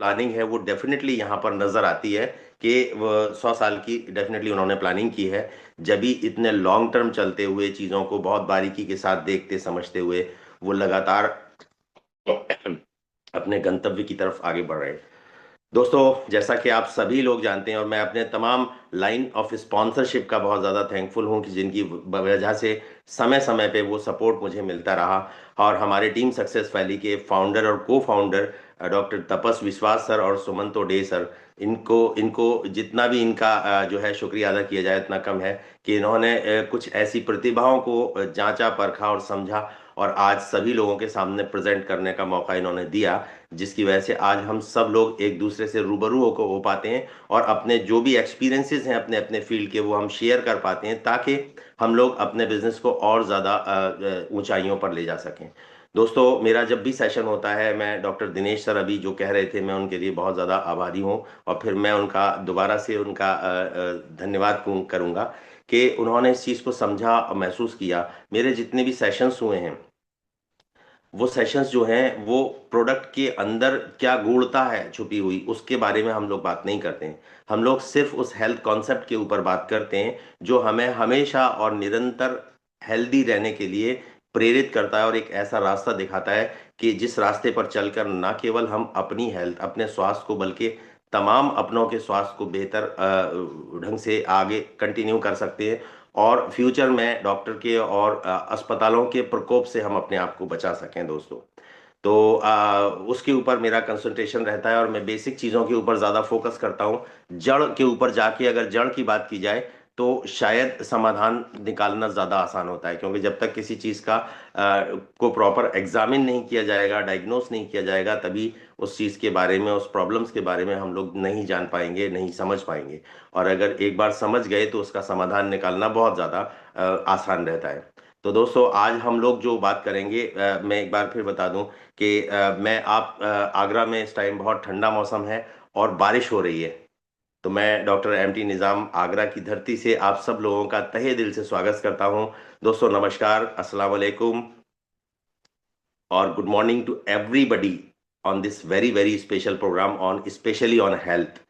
Earning है वो definitely यहाँ पर नजर आती है कि 100 साल की डेफिनेटली उन्होंने प्लानिंग की है। जब भी इतने लॉन्ग टर्म चलते हुए चीज़ों को बहुत बारीकी के साथ देखते समझते हुए वो लगातार अपने गंतव्य की तरफ आगे बढ़ रहे हैं। दोस्तों, जैसा कि आप सभी लोग जानते हैं और मैं अपने तमाम लाइन ऑफ स्पॉन्सरशिप का बहुत ज़्यादा थैंकफुल हूं कि जिनकी वजह से समय समय पे वो सपोर्ट मुझे मिलता रहा। और हमारे टीम सक्सेस वैली के फाउंडर और को फाउंडर डॉक्टर तपस विश्वास सर और सुमंत डे सर, इनको इनको जितना भी इनका जो है शुक्रिया अदा किया जाए उतना कम है कि इन्होंने कुछ ऐसी प्रतिभाओं को जांचा परखा और समझा और आज सभी लोगों के सामने प्रेजेंट करने का मौका इन्होंने दिया, जिसकी वजह से आज हम सब लोग एक दूसरे से रूबरू हो पाते हैं और अपने जो भी एक्सपीरियंसेस हैं अपने अपने फील्ड के वो हम शेयर कर पाते हैं ताकि हम लोग अपने बिजनेस को और ज़्यादा ऊंचाइयों पर ले जा सकें। दोस्तों, मेरा जब भी सेशन होता है मैं डॉक्टर दिनेश सर अभी जो कह रहे थे मैं उनके लिए बहुत ज़्यादा आभारी हूँ और फिर मैं उनका दोबारा से उनका धन्यवाद करूँगा कि उन्होंने इस चीज़ को समझा और महसूस किया। मेरे जितने भी सेशंस हुए हैं वो सेशंस जो हैं वो प्रोडक्ट के अंदर क्या गूढ़ता है छुपी हुई उसके बारे में हम लोग बात नहीं करते हैं। हम लोग सिर्फ उस हेल्थ कॉन्सेप्ट के ऊपर बात करते हैं जो हमें हमेशा और निरंतर हेल्दी रहने के लिए प्रेरित करता है और एक ऐसा रास्ता दिखाता है कि जिस रास्ते पर चलकर ना केवल हम अपनी हेल्थ अपने स्वास्थ्य को बल्कि तमाम अपनों के स्वास्थ्य को बेहतर ढंग से आगे कंटिन्यू कर सकते हैं और फ्यूचर में डॉक्टर के और अस्पतालों के प्रकोप से हम अपने आप को बचा सकें दोस्तों। तो उसके ऊपर मेरा कंसंट्रेशन रहता है और मैं बेसिक चीज़ों के ऊपर ज़्यादा फोकस करता हूँ। जड़ के ऊपर जाके अगर जड़ की बात की जाए तो शायद समाधान निकालना ज़्यादा आसान होता है, क्योंकि जब तक किसी चीज़ का को प्रॉपर एग्जामिन नहीं किया जाएगा, डायग्नोस नहीं किया जाएगा, तभी उस चीज़ के बारे में उस प्रॉब्लम्स के बारे में हम लोग नहीं जान पाएंगे, नहीं समझ पाएंगे। और अगर एक बार समझ गए तो उसका समाधान निकालना बहुत ज़्यादा आसान रहता है। तो दोस्तों, आज हम लोग जो बात करेंगे मैं एक बार फिर बता दूं कि मैं आगरा में इस टाइम बहुत ठंडा मौसम है और बारिश हो रही है। तो मैं डॉक्टर एमटी निज़ाम आगरा की धरती से आप सब लोगों का तहे दिल से स्वागत करता हूं। दोस्तों नमस्कार, अस्सलाम वालेकुम और good morning to everybody on this very very special program on specially on health.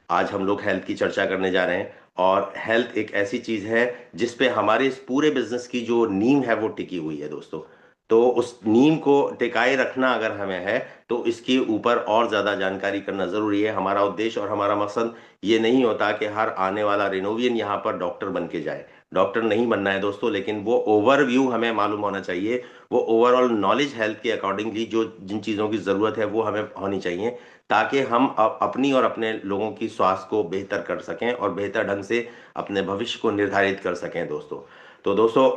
आज हम लोग हेल्थ की चर्चा करने जा रहे हैं और हेल्थ एक ऐसी चीज है जिस पे हमारे इस पूरे बिजनेस की जो नींव है वो टिकी हुई है दोस्तों। तो उस नींव को टिकाए रखना अगर हमें है तो इसके ऊपर और ज्यादा जानकारी करना जरूरी है। हमारा उद्देश्य और हमारा मकसद ये नहीं होता कि हर आने वाला रेनोवियन यहाँ पर डॉक्टर बन के जाए। डॉक्टर नहीं बनना है दोस्तों, लेकिन वो ओवरव्यू हमें मालूम होना चाहिए। वो ओवरऑल नॉलेज हेल्थ के अकॉर्डिंगली जो जिन चीज़ों की ज़रूरत है वो हमें होनी चाहिए ताकि हम अपनी और अपने लोगों की स्वास्थ्य को बेहतर कर सकें और बेहतर ढंग से अपने भविष्य को निर्धारित कर सकें दोस्तों। तो दोस्तों,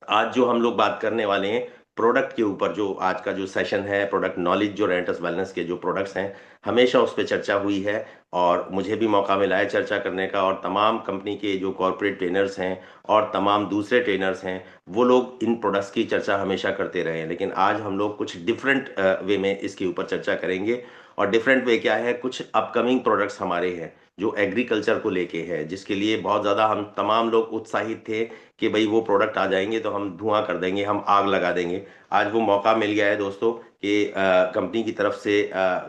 आज जो हम लोग बात करने वाले हैं प्रोडक्ट के ऊपर, जो आज का जो सेशन है प्रोडक्ट नॉलेज, जो रेंटस वेलनेस के जो प्रोडक्ट्स हैं हमेशा उस पर चर्चा हुई है और मुझे भी मौका मिला है चर्चा करने का। और तमाम कंपनी के जो कॉरपोरेट ट्रेनर्स हैं और तमाम दूसरे ट्रेनर्स हैं वो लोग इन प्रोडक्ट्स की चर्चा हमेशा करते रहे हैं, लेकिन आज हम लोग कुछ डिफरेंट वे में इसके ऊपर चर्चा करेंगे। और डिफरेंट वे क्या है, कुछ अपकमिंग प्रोडक्ट्स हमारे हैं जो एग्रीकल्चर को लेके है, जिसके लिए बहुत ज़्यादा हम तमाम लोग उत्साहित थे कि भाई वो प्रोडक्ट आ जाएंगे तो हम धुआं कर देंगे, हम आग लगा देंगे। आज वो मौका मिल गया है दोस्तों कि कंपनी की तरफ से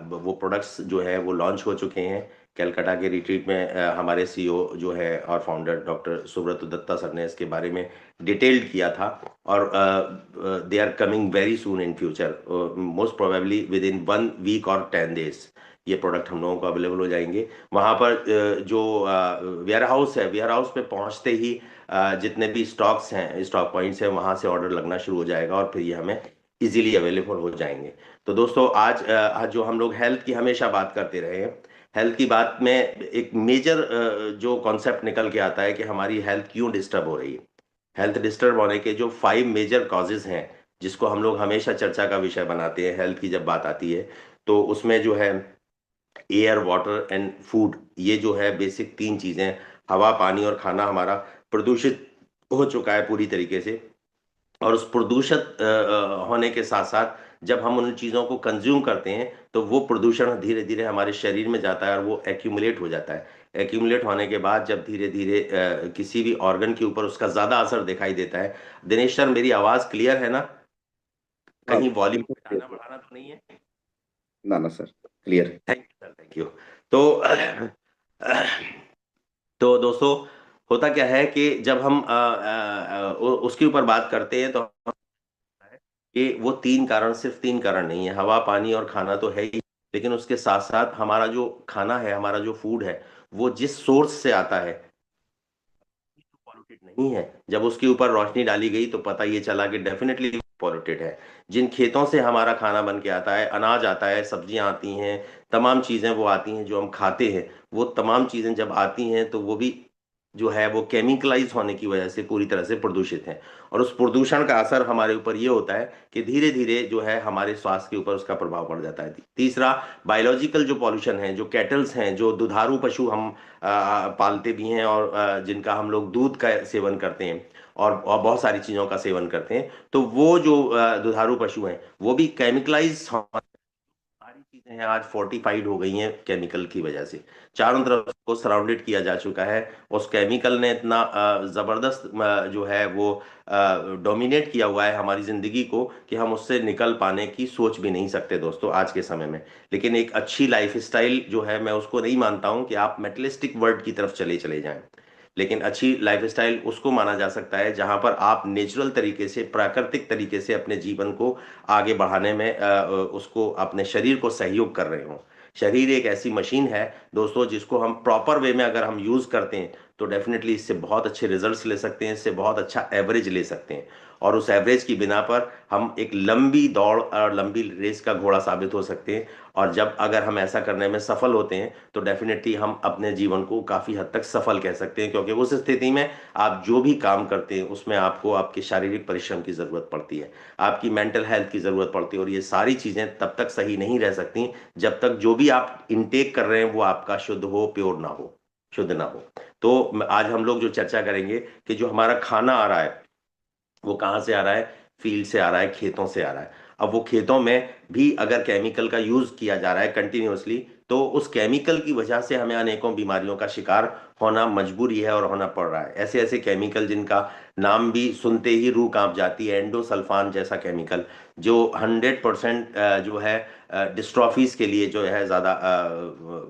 वो प्रोडक्ट्स जो है वो लॉन्च हो चुके हैं। कलकत्ता के रिट्रीट में हमारे सीईओ जो है और founder doctor Subrata Datta sir ने इसके बारे में डिटेल्ड किया था और they are coming very soon in future, most probably within 1 week और 10 डेज ये प्रोडक्ट हम लोगों को अवेलेबल हो जाएंगे। वहाँ पर जो वेयर हाउस है, वेयर हाउस पे पहुँचते ही जितने भी स्टॉक्स हैं, स्टॉक पॉइंट्स हैं, वहां से ऑर्डर लगना शुरू हो जाएगा और फिर ये हमें इजीली अवेलेबल हो जाएंगे। तो दोस्तों, आज जो हम लोग हेल्थ की हमेशा बात करते रहे हैं, हेल्थ की बात में एक मेजर जो कॉन्सेप्ट निकल के आता है कि हमारी हेल्थ क्यों डिस्टर्ब हो रही है। हेल्थ डिस्टर्ब होने के जो 5 मेजर कॉजेज हैं जिसको हम लोग हमेशा चर्चा का विषय बनाते हैं हेल्थ की जब बात आती है, तो उसमें जो है एयर वाटर एंड फूड, ये जो है बेसिक 3 चीजें, हवा पानी और खाना हमारा प्रदूषित हो चुका है पूरी तरीके से। और उस प्रदूषित होने के साथ साथ जब हम उन चीज़ों को कंज्यूम करते हैं तो वो प्रदूषण धीरे धीरे हमारे शरीर में जाता है और वो एक्यूमुलेट हो जाता है। एक्यूमुलेट होने के बाद जब धीरे धीरे किसी भी ऑर्गन के ऊपर उसका ज़्यादा असर दिखाई देता है। दिनेश सर, मेरी आवाज़ क्लियर है ना? हाँ कहीं वॉल्यूम बिल्कुल clear घटाना है। बढ़ाना तो नहीं है? ना ना sir. Clear, thank you sir, thank you. तो तो दोस्तों, होता क्या है कि जब हम उसके ऊपर बात करते हैं तो कि वो तीन कारण, सिर्फ तीन कारण नहीं है, हवा पानी और खाना तो है ही, लेकिन उसके साथ साथ हमारा जो खाना है, हमारा जो फूड है, वो जिस सोर्स से आता है पॉल्यूटेड नहीं है। जब उसके ऊपर रोशनी डाली गई तो पता ये चला कि डेफिनेटली पॉल्यूटेड है। जिन खेतों से हमारा खाना बन के आता है, अनाज आता है, सब्जियां आती हैं, तमाम चीजें वो आती हैं जो हम खाते हैं, वो तमाम चीजें जब आती हैं तो वो भी जो है वो केमिकलाइज होने की वजह से पूरी तरह से प्रदूषित है। और उस प्रदूषण का असर हमारे ऊपर ये होता है कि धीरे धीरे जो है हमारे स्वास्थ्य के ऊपर उसका प्रभाव पड़ जाता है। तीसरा, बायोलॉजिकल जो पॉल्यूशन है, जो कैटल्स हैं, जो दुधारू पशु हम पालते भी हैं और जिनका हम लोग दूध का सेवन करते हैं और बहुत सारी चीज़ों का सेवन करते हैं, तो वो जो दुधारू पशु हैं वो भी केमिकलाइज, सारी चीजें हैं आज फोर्टिफाइड हो गई हैं केमिकल की वजह से। चारों तरफ को सराउंडेड किया जा चुका है। उस केमिकल ने इतना जबरदस्त जो है वो डोमिनेट किया हुआ है हमारी जिंदगी को कि हम उससे निकल पाने की सोच भी नहीं सकते दोस्तों आज के समय में। लेकिन एक अच्छी लाइफ स्टाइल जो है, मैं उसको नहीं मानता हूं कि आप मेटलिस्टिक वर्ल्ड की तरफ चले चले जाएं। लेकिन अच्छी लाइफस्टाइल उसको माना जा सकता है जहां पर आप नेचुरल तरीके से, प्राकृतिक तरीके से अपने जीवन को आगे बढ़ाने में उसको, अपने शरीर को सहयोग कर रहे हो। शरीर एक ऐसी मशीन है दोस्तों, जिसको हम प्रॉपर वे में अगर हम यूज करते हैं तो डेफिनेटली इससे बहुत अच्छे रिजल्ट्स ले सकते हैं, इससे बहुत अच्छा एवरेज ले सकते हैं। और उस एवरेज की बिना पर हम एक लंबी दौड़ और लंबी रेस का घोड़ा साबित हो सकते हैं। और जब अगर हम ऐसा करने में सफल होते हैं तो डेफिनेटली हम अपने जीवन को काफी हद तक सफल कह सकते हैं, क्योंकि उस स्थिति में आप जो भी काम करते हैं उसमें आपको आपके शारीरिक परिश्रम की जरूरत पड़ती है, आपकी मेंटल हेल्थ की जरूरत पड़ती है, और ये सारी चीजें तब तक सही नहीं रह सकती जब तक जो भी आप इनटेक कर रहे हैं वो आपका शुद्ध हो, प्योर ना हो, शुद्ध ना हो। तो आज हम लोग जो चर्चा करेंगे कि जो हमारा खाना आ रहा है वो कहाँ से आ रहा है, फील्ड से आ रहा है, खेतों से आ रहा है। अब वो खेतों में भी अगर केमिकल का यूज किया जा रहा है कंटिन्यूअसली, तो उस केमिकल की वजह से हमें अनेकों बीमारियों का शिकार होना मजबूरी है और होना पड़ रहा है। ऐसे ऐसे केमिकल जिनका नाम भी सुनते ही रूह कांप जाती है, एंडोसल्फान जैसा केमिकल, जो 100% जो है डिस्ट्रॉफीज के लिए जो है ज़्यादा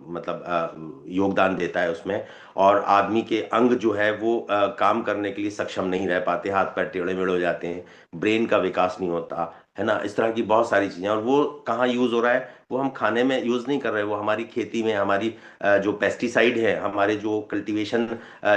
मतलब योगदान देता है उसमें। और आदमी के अंग जो है वो काम करने के लिए सक्षम नहीं रह पाते, हाथ पैर टेढ़े मेढ़े हो जाते हैं, ब्रेन का विकास नहीं होता है ना, इस तरह की बहुत सारी चीजें। और वो कहाँ यूज हो रहा है, वो हम खाने में यूज नहीं कर रहे, वो हमारी खेती में, हमारी जो पेस्टिसाइड है, हमारे जो कल्टीवेशन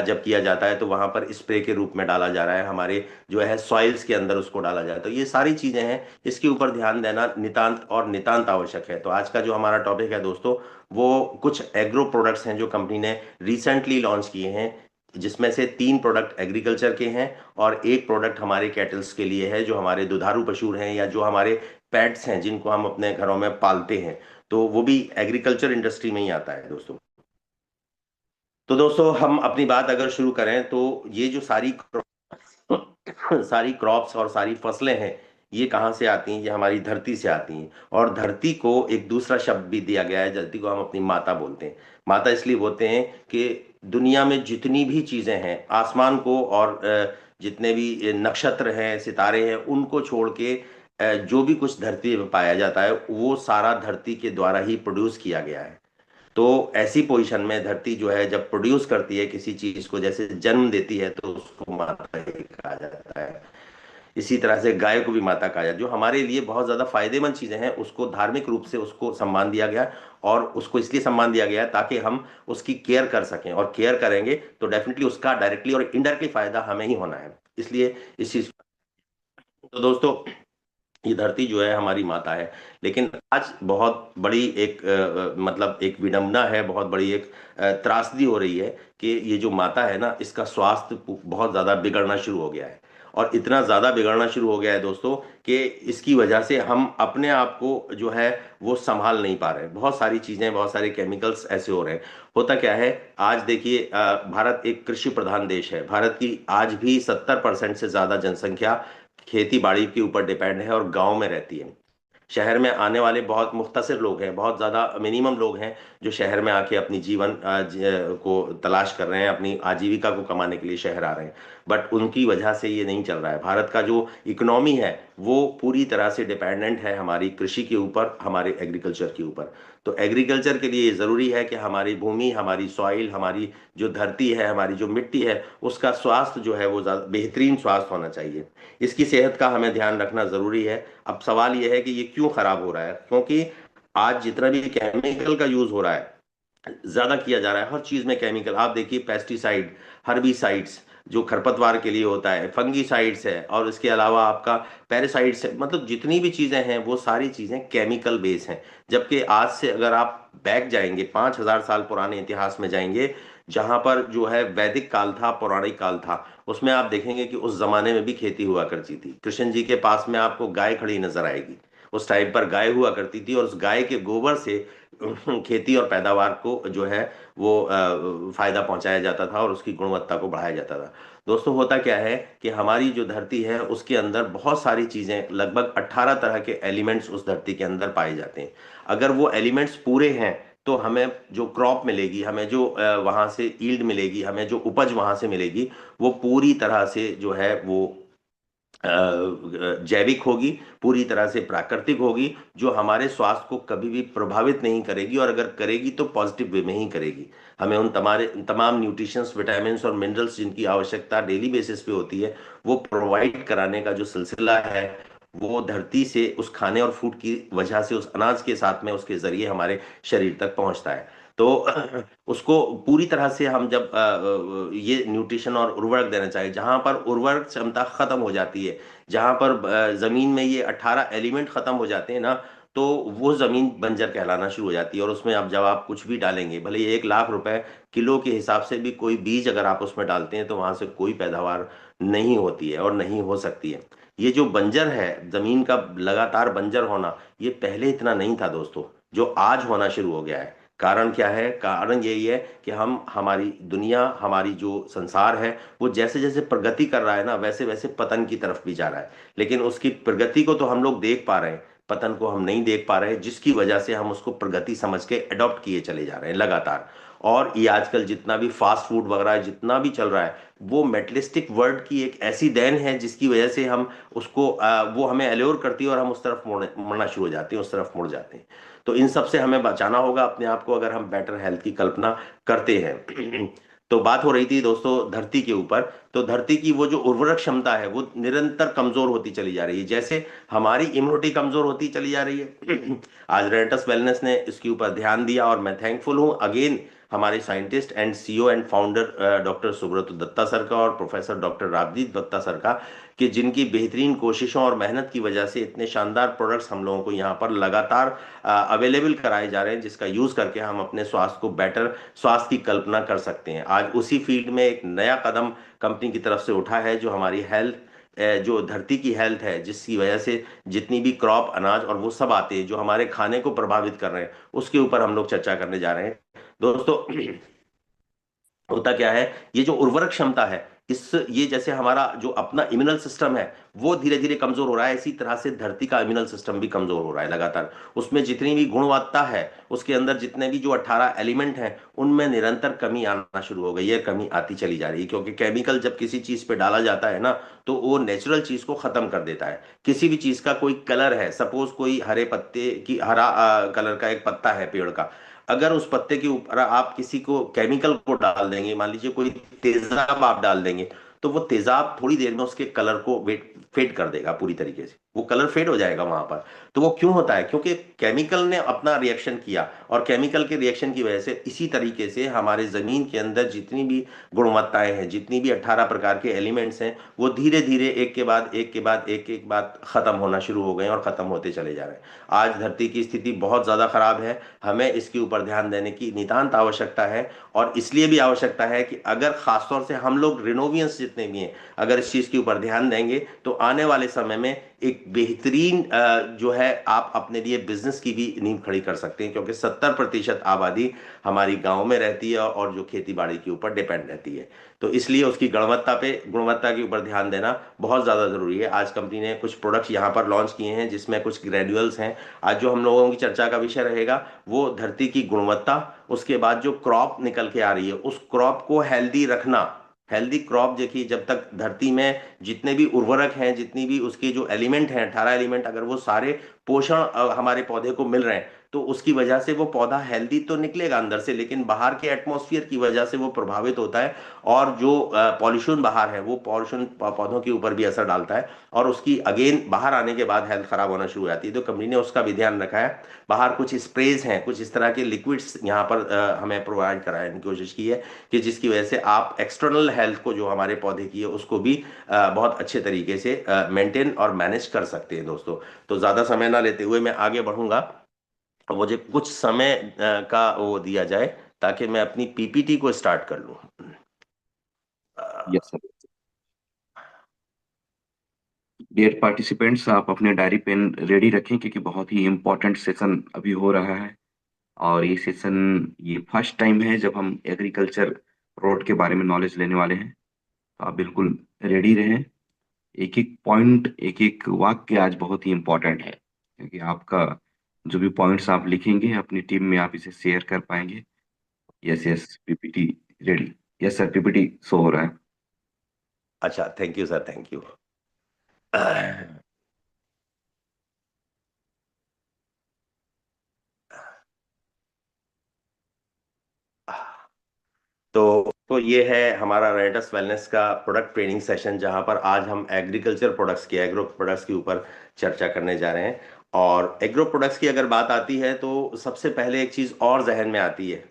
जब किया जाता है तो वहां पर स्प्रे के रूप में डाला जा रहा है, हमारे जो है सॉइल्स के अंदर उसको डाला जाता है। तो ये सारी चीजें हैं, इसके ऊपर ध्यान देना नितांत और नितांत आवश्यक है। तो आज का जो हमारा टॉपिक है दोस्तों, वो कुछ एग्रो प्रोडक्ट्स हैं जो कंपनी ने रिसेंटली लॉन्च किए हैं, जिसमें से तीन प्रोडक्ट एग्रीकल्चर के हैं और एक प्रोडक्ट हमारे कैटल्स के लिए है, जो हमारे दुधारू पशु हैं या जो हमारे पेट्स हैं जिनको हम अपने घरों में पालते हैं। तो वो भी एग्रीकल्चर इंडस्ट्री में ही आता है दोस्तों। तो दोस्तों, हम अपनी बात अगर शुरू करें तो ये जो सारी सारी क्रॉप्स और सारी फसलें हैं, ये कहाँ से आती हैं, ये हमारी धरती से आती हैं। और धरती को एक दूसरा शब्द भी दिया गया है, धरती को हम अपनी माता बोलते हैं। माता इसलिए बोलते हैं कि दुनिया में जितनी भी चीजें हैं, आसमान को और जितने भी नक्षत्र हैं, सितारे हैं, उनको छोड़ के जो भी कुछ धरती में पाया जाता है वो सारा धरती के द्वारा ही प्रोड्यूस किया गया है। तो ऐसी पोजीशन में धरती जो है जब प्रोड्यूस करती है किसी चीज को, जैसे जन्म देती है, तो उसको माता ही कहा जाता है। इसी तरह से गाय को भी माता कहा जाता है। जो हमारे लिए बहुत ज्यादा फायदेमंद चीजें हैं उसको धार्मिक रूप से उसको सम्मान दिया गया, और उसको इसलिए सम्मान दिया गया है ताकि हम उसकी केयर कर सकें, और केयर करेंगे तो डेफिनेटली उसका डायरेक्टली और इनडायरेक्टली फायदा हमें ही होना है। इसलिए इस चीज, तो दोस्तों, ये धरती जो है हमारी माता है। लेकिन आज बहुत बड़ी एक मतलब एक विडंबना है, बहुत बड़ी एक त्रासदी हो रही है कि ये जो माता है ना, इसका स्वास्थ्य बहुत ज्यादा बिगड़ना शुरू हो गया है। और इतना ज्यादा बिगड़ना शुरू हो गया है दोस्तों कि इसकी वजह से हम अपने आप को जो है वो संभाल नहीं पा रहे हैं। बहुत सारी चीजें, बहुत सारे केमिकल्स ऐसे हो रहे हैं। होता क्या है, आज देखिए, भारत एक कृषि प्रधान देश है। भारत की आज भी 70% से ज्यादा जनसंख्या खेती बाड़ी के ऊपर डिपेंड है और गांव में रहती है। शहर में आने वाले बहुत मुख्तसर लोग हैं, बहुत ज़्यादा मिनिमम लोग हैं जो शहर में आके अपनी जीवन को तलाश कर रहे हैं, अपनी आजीविका को कमाने के लिए शहर आ रहे हैं। बट उनकी वजह से ये नहीं चल रहा है। भारत का जो इकोनॉमी है वो पूरी तरह से डिपेंडेंट है हमारी कृषि के ऊपर, हमारे एग्रीकल्चर के ऊपर। तो एग्रीकल्चर के लिए ज़रूरी है कि हमारी भूमि, हमारी सॉइल, हमारी जो धरती है, हमारी जो मिट्टी है, उसका स्वास्थ्य जो है वो बेहतरीन स्वास्थ्य होना चाहिए। इसकी सेहत का हमें ध्यान रखना ज़रूरी है। अब सवाल यह है कि ये क्यों खराब हो रहा है? क्योंकि आज जितना भी केमिकल का यूज़ हो रहा है, ज्यादा किया जा रहा है, हर चीज में केमिकल। आप देखिए पेस्टिसाइड, हर्बिसाइड्स जो खरपतवार के लिए होता है, फंगीसाइड्स है, और इसके अलावा आपका पैरासाइड्स है, मतलब जितनी भी चीजें हैं वो सारी चीजें केमिकल बेस हैं। जबकि आज से अगर आप बैक जाएंगे, 5,000 साल पुराने इतिहास में जाएंगे, जहां पर जो है वैदिक काल था, पौराणिक काल था, उसमें आप देखेंगे कि उस जमाने में भी खेती हुआ करती थी। कृष्ण जी के पास में आपको गाय खड़ी नजर आएगी। उस टाइम पर गाय हुआ करती थी और उस गाय के गोबर से खेती और पैदावार को जो है वो फायदा पहुंचाया जाता था और उसकी गुणवत्ता को बढ़ाया जाता था। दोस्तों, होता क्या है कि हमारी जो धरती है उसके अंदर बहुत सारी चीजें, लगभग 18 तरह के एलिमेंट्स उस धरती के अंदर पाए जाते हैं। अगर वो एलिमेंट्स पूरे हैं तो हमें जो क्रॉप मिलेगी, हमें जो वहां से ईल्ड मिलेगी, हमें जो उपज वहां से मिलेगी, वो पूरी तरह से जो है वो जैविक होगी, पूरी तरह से प्राकृतिक होगी, जो हमारे स्वास्थ्य को कभी भी प्रभावित नहीं करेगी, और अगर करेगी तो पॉजिटिव वे में ही करेगी। हमें उन तमाम न्यूट्रिशंस, विटामिन्स और मिनरल्स जिनकी आवश्यकता डेली बेसिस पे होती है, वो प्रोवाइड कराने का जो सिलसिला है, वो धरती से उस खाने और फूड की वजह से, उस अनाज के साथ में, उसके जरिए हमारे शरीर तक पहुंचता है। तो उसको पूरी तरह से हम जब ये न्यूट्रिशन और उर्वरक देना चाहिए, जहां पर उर्वरक क्षमता खत्म हो जाती है, जहां पर जमीन में ये 18 एलिमेंट खत्म हो जाते हैं ना, तो वो जमीन बंजर कहलाना शुरू हो जाती है। और उसमें अब जब आप कुछ भी डालेंगे, भले ये 1 लाख रुपए किलो के हिसाब से भी कोई बीज अगर आप उसमें डालते हैं, तो वहां से कोई पैदावार नहीं होती है और नहीं हो सकती है। ये जो बंजर है, जमीन का लगातार बंजर होना, ये पहले इतना नहीं था दोस्तों, जो आज होना शुरू हो गया है। कारण क्या है? कारण यही है कि हम, हमारी दुनिया, हमारी जो संसार है, वो जैसे जैसे प्रगति कर रहा है ना, वैसे वैसे पतन की तरफ भी जा रहा है। लेकिन उसकी प्रगति को तो हम लोग देख पा रहे हैं, पतन को हम नहीं देख पा रहे हैं, जिसकी वजह से हम उसको प्रगति समझ के अडॉप्ट किए चले जा रहे हैं लगातार। और ये आजकल जितना भी फास्ट फूड वगैरह जितना भी चल रहा है, वो मेटलिस्टिक वर्ल्ड की एक ऐसी देन है, जिसकी वजह से हम उसको वो हमें अल्योर करती है और हम उस तरफ मुड़ना शुरू हो जाते हैं, उस तरफ मुड़ जाते हैं। तो इन सब से हमें बचाना होगा अपने आप को, अगर हम बेटर हेल्थ की कल्पना करते हैं। तो बात हो रही थी दोस्तों धरती के ऊपर। तो धरती की वो जो उर्वरक क्षमता है वो निरंतर कमजोर होती चली जा रही है, जैसे हमारी इम्यूनिटी कमजोर होती चली जा रही है। आज रेंटस वेलनेस ने इसके ऊपर ध्यान दिया, और मैं थैंकफुल हूं अगेन हमारे scientist and CEO and founder doctor Subrata Datta sir का और professor doctor Rajdeep Datta sir का, कि जिनकी बेहतरीन कोशिशों और मेहनत की वजह से इतने शानदार प्रोडक्ट्स हम लोगों को यहाँ पर लगातार अवेलेबल कराए जा रहे हैं, जिसका यूज करके हम अपने स्वास्थ्य को बेटर स्वास्थ्य की कल्पना कर सकते हैं। आज उसी फील्ड में एक नया कदम कंपनी की तरफ से उठा है, जो हमारी हेल्थ, जो धरती की हेल्थ है, जिसकी वजह से जितनी भी क्रॉप, अनाज और वो सब आते हैं जो हमारे खाने को प्रभावित कर रहे हैं, उसके ऊपर हम लोग चर्चा करने जा रहे हैं दोस्तों। होता क्या है, ये जो उर्वरक क्षमता है, इस ये जैसे हमारा जो अपना इम्यूनल सिस्टम है वो धीरे धीरे कमजोर हो रहा है, इसी तरह से धरती का इम्यूनल सिस्टम भी कमजोर हो रहा है लगातार। उसमें जितनी भी गुणवत्ता है, उसके अंदर जितने भी जो 18 एलिमेंट हैं, उनमें निरंतर कमी आना शुरू हो गई है, कमी आती चली जा रही है। क्योंकि केमिकल जब किसी चीज पे डाला जाता है ना, तो वो नेचुरल चीज को खत्म कर देता है। किसी भी चीज का कोई कलर है, सपोज कोई हरे पत्ते की, हरा कलर का एक पत्ता है पेड़ का, अगर उस पत्ते के ऊपर आप किसी को केमिकल को डाल देंगे, मान लीजिए कोई तेजाब आप डाल देंगे, तो वो तेजाब थोड़ी देर में उसके कलर को वेट फेड कर देगा, पूरी तरीके से वो कलर फेड हो जाएगा वहां पर। तो वो क्यों होता है? क्योंकि केमिकल ने अपना रिएक्शन किया, और केमिकल के रिएक्शन की वजह से इसी तरीके से हमारे जमीन के अंदर जितनी भी गुणवत्ताएं हैं, जितनी भी 18 प्रकार के एलिमेंट्स हैं, वो धीरे धीरे एक के बाद एक के बाद एक बाद खत्म होना शुरू हो गए और खत्म होते चले जा रहे हैं। आज धरती की स्थिति बहुत ज्यादा खराब है, हमें इसके ऊपर ध्यान देने की नितांत आवश्यकता है। और इसलिए भी आवश्यकता है कि अगर खासतौर से हम लोग रिनोवियंस जितने भी हैं, अगर इस चीज के ऊपर ध्यान देंगे, तो आने वाले समय में एक बेहतरीन जो है आप अपने लिए बिजनेस की भी नींव खड़ी कर सकते हैं। क्योंकि 70% आबादी हमारी गांव में रहती है और जो खेती बाड़ी के ऊपर डिपेंड रहती है। तो इसलिए उसकी गुणवत्ता के ऊपर ध्यान देना बहुत ज़्यादा ज़रूरी है। आज कंपनी ने कुछ प्रोडक्ट्स यहाँ पर लॉन्च किए हैं, जिसमें कुछ ग्रेन्यूल्स हैं। आज जो हम लोगों की चर्चा का विषय रहेगा, वो धरती की गुणवत्ता, उसके बाद जो क्रॉप निकल के आ रही है, उस क्रॉप को हेल्दी रखना, हेल्दी क्रॉप देखिए, जब तक धरती में जितने भी उर्वरक हैं, जितनी भी उसके जो एलिमेंट हैं, 18 एलिमेंट, अगर वो सारे पोषण हमारे पौधे को मिल रहे हैं, तो उसकी वजह से वो पौधा हेल्दी तो निकलेगा अंदर से, लेकिन बाहर के एटमॉस्फेयर की वजह से वो प्रभावित होता है। और जो पॉल्यूशन बाहर है, वो पॉल्यूशन पौधों के ऊपर भी असर डालता है, और उसकी अगेन बाहर आने के बाद हेल्थ खराब होना शुरू हो जाती है। तो कंपनी ने उसका भी ध्यान रखा है। बाहर कुछ स्प्रेज हैं, कुछ इस तरह के लिक्विड्स यहाँ पर हमें प्रोवाइड कराने की कोशिश की है, कि जिसकी वजह से आप एक्सटर्नल हेल्थ को, जो हमारे पौधे की है, उसको भी बहुत अच्छे तरीके से मेंटेन और मैनेज कर सकते हैं दोस्तों। तो ज़्यादा समय ना लेते हुए मैं आगे बढ़ूंगा। मुझे कुछ समय का वो दिया जाए, ताकि मैं अपनी पीपीटी को स्टार्ट कर लूँ। Yes sir. डियर पार्टिसिपेंट्स, आप अपने डायरी पेन रेडी रखें क्योंकि बहुत ही इम्पोर्टेंट सेशन अभी हो रहा है। और ये सेशन, ये फर्स्ट टाइम है जब हम एग्रीकल्चर प्रोडक्ट के बारे में नॉलेज लेने वाले हैं। तो आप बिल्कुल रेडी रहें। एक एक पॉइंट, एक एक वाक्य आज बहुत ही इम्पोर्टेंट है, क्योंकि आपका जो भी पॉइंट्स आप लिखेंगे अपनी टीम में आप इसे शेयर कर पाएंगे। Yes yes, PPT ready. Yes sir, PPT show हो रहा है। अच्छा, thank you sir, thank you. तो ये है हमारा रेडिटस वेलनेस का प्रोडक्ट ट्रेनिंग सेशन, जहां पर आज हम एग्रीकल्चर प्रोडक्ट्स की, एग्रो प्रोडक्ट्स के ऊपर चर्चा करने जा रहे हैं। और एग्रो प्रोडक्ट्स की अगर बात आती है, तो सबसे पहले एक चीज और जहन में आती है,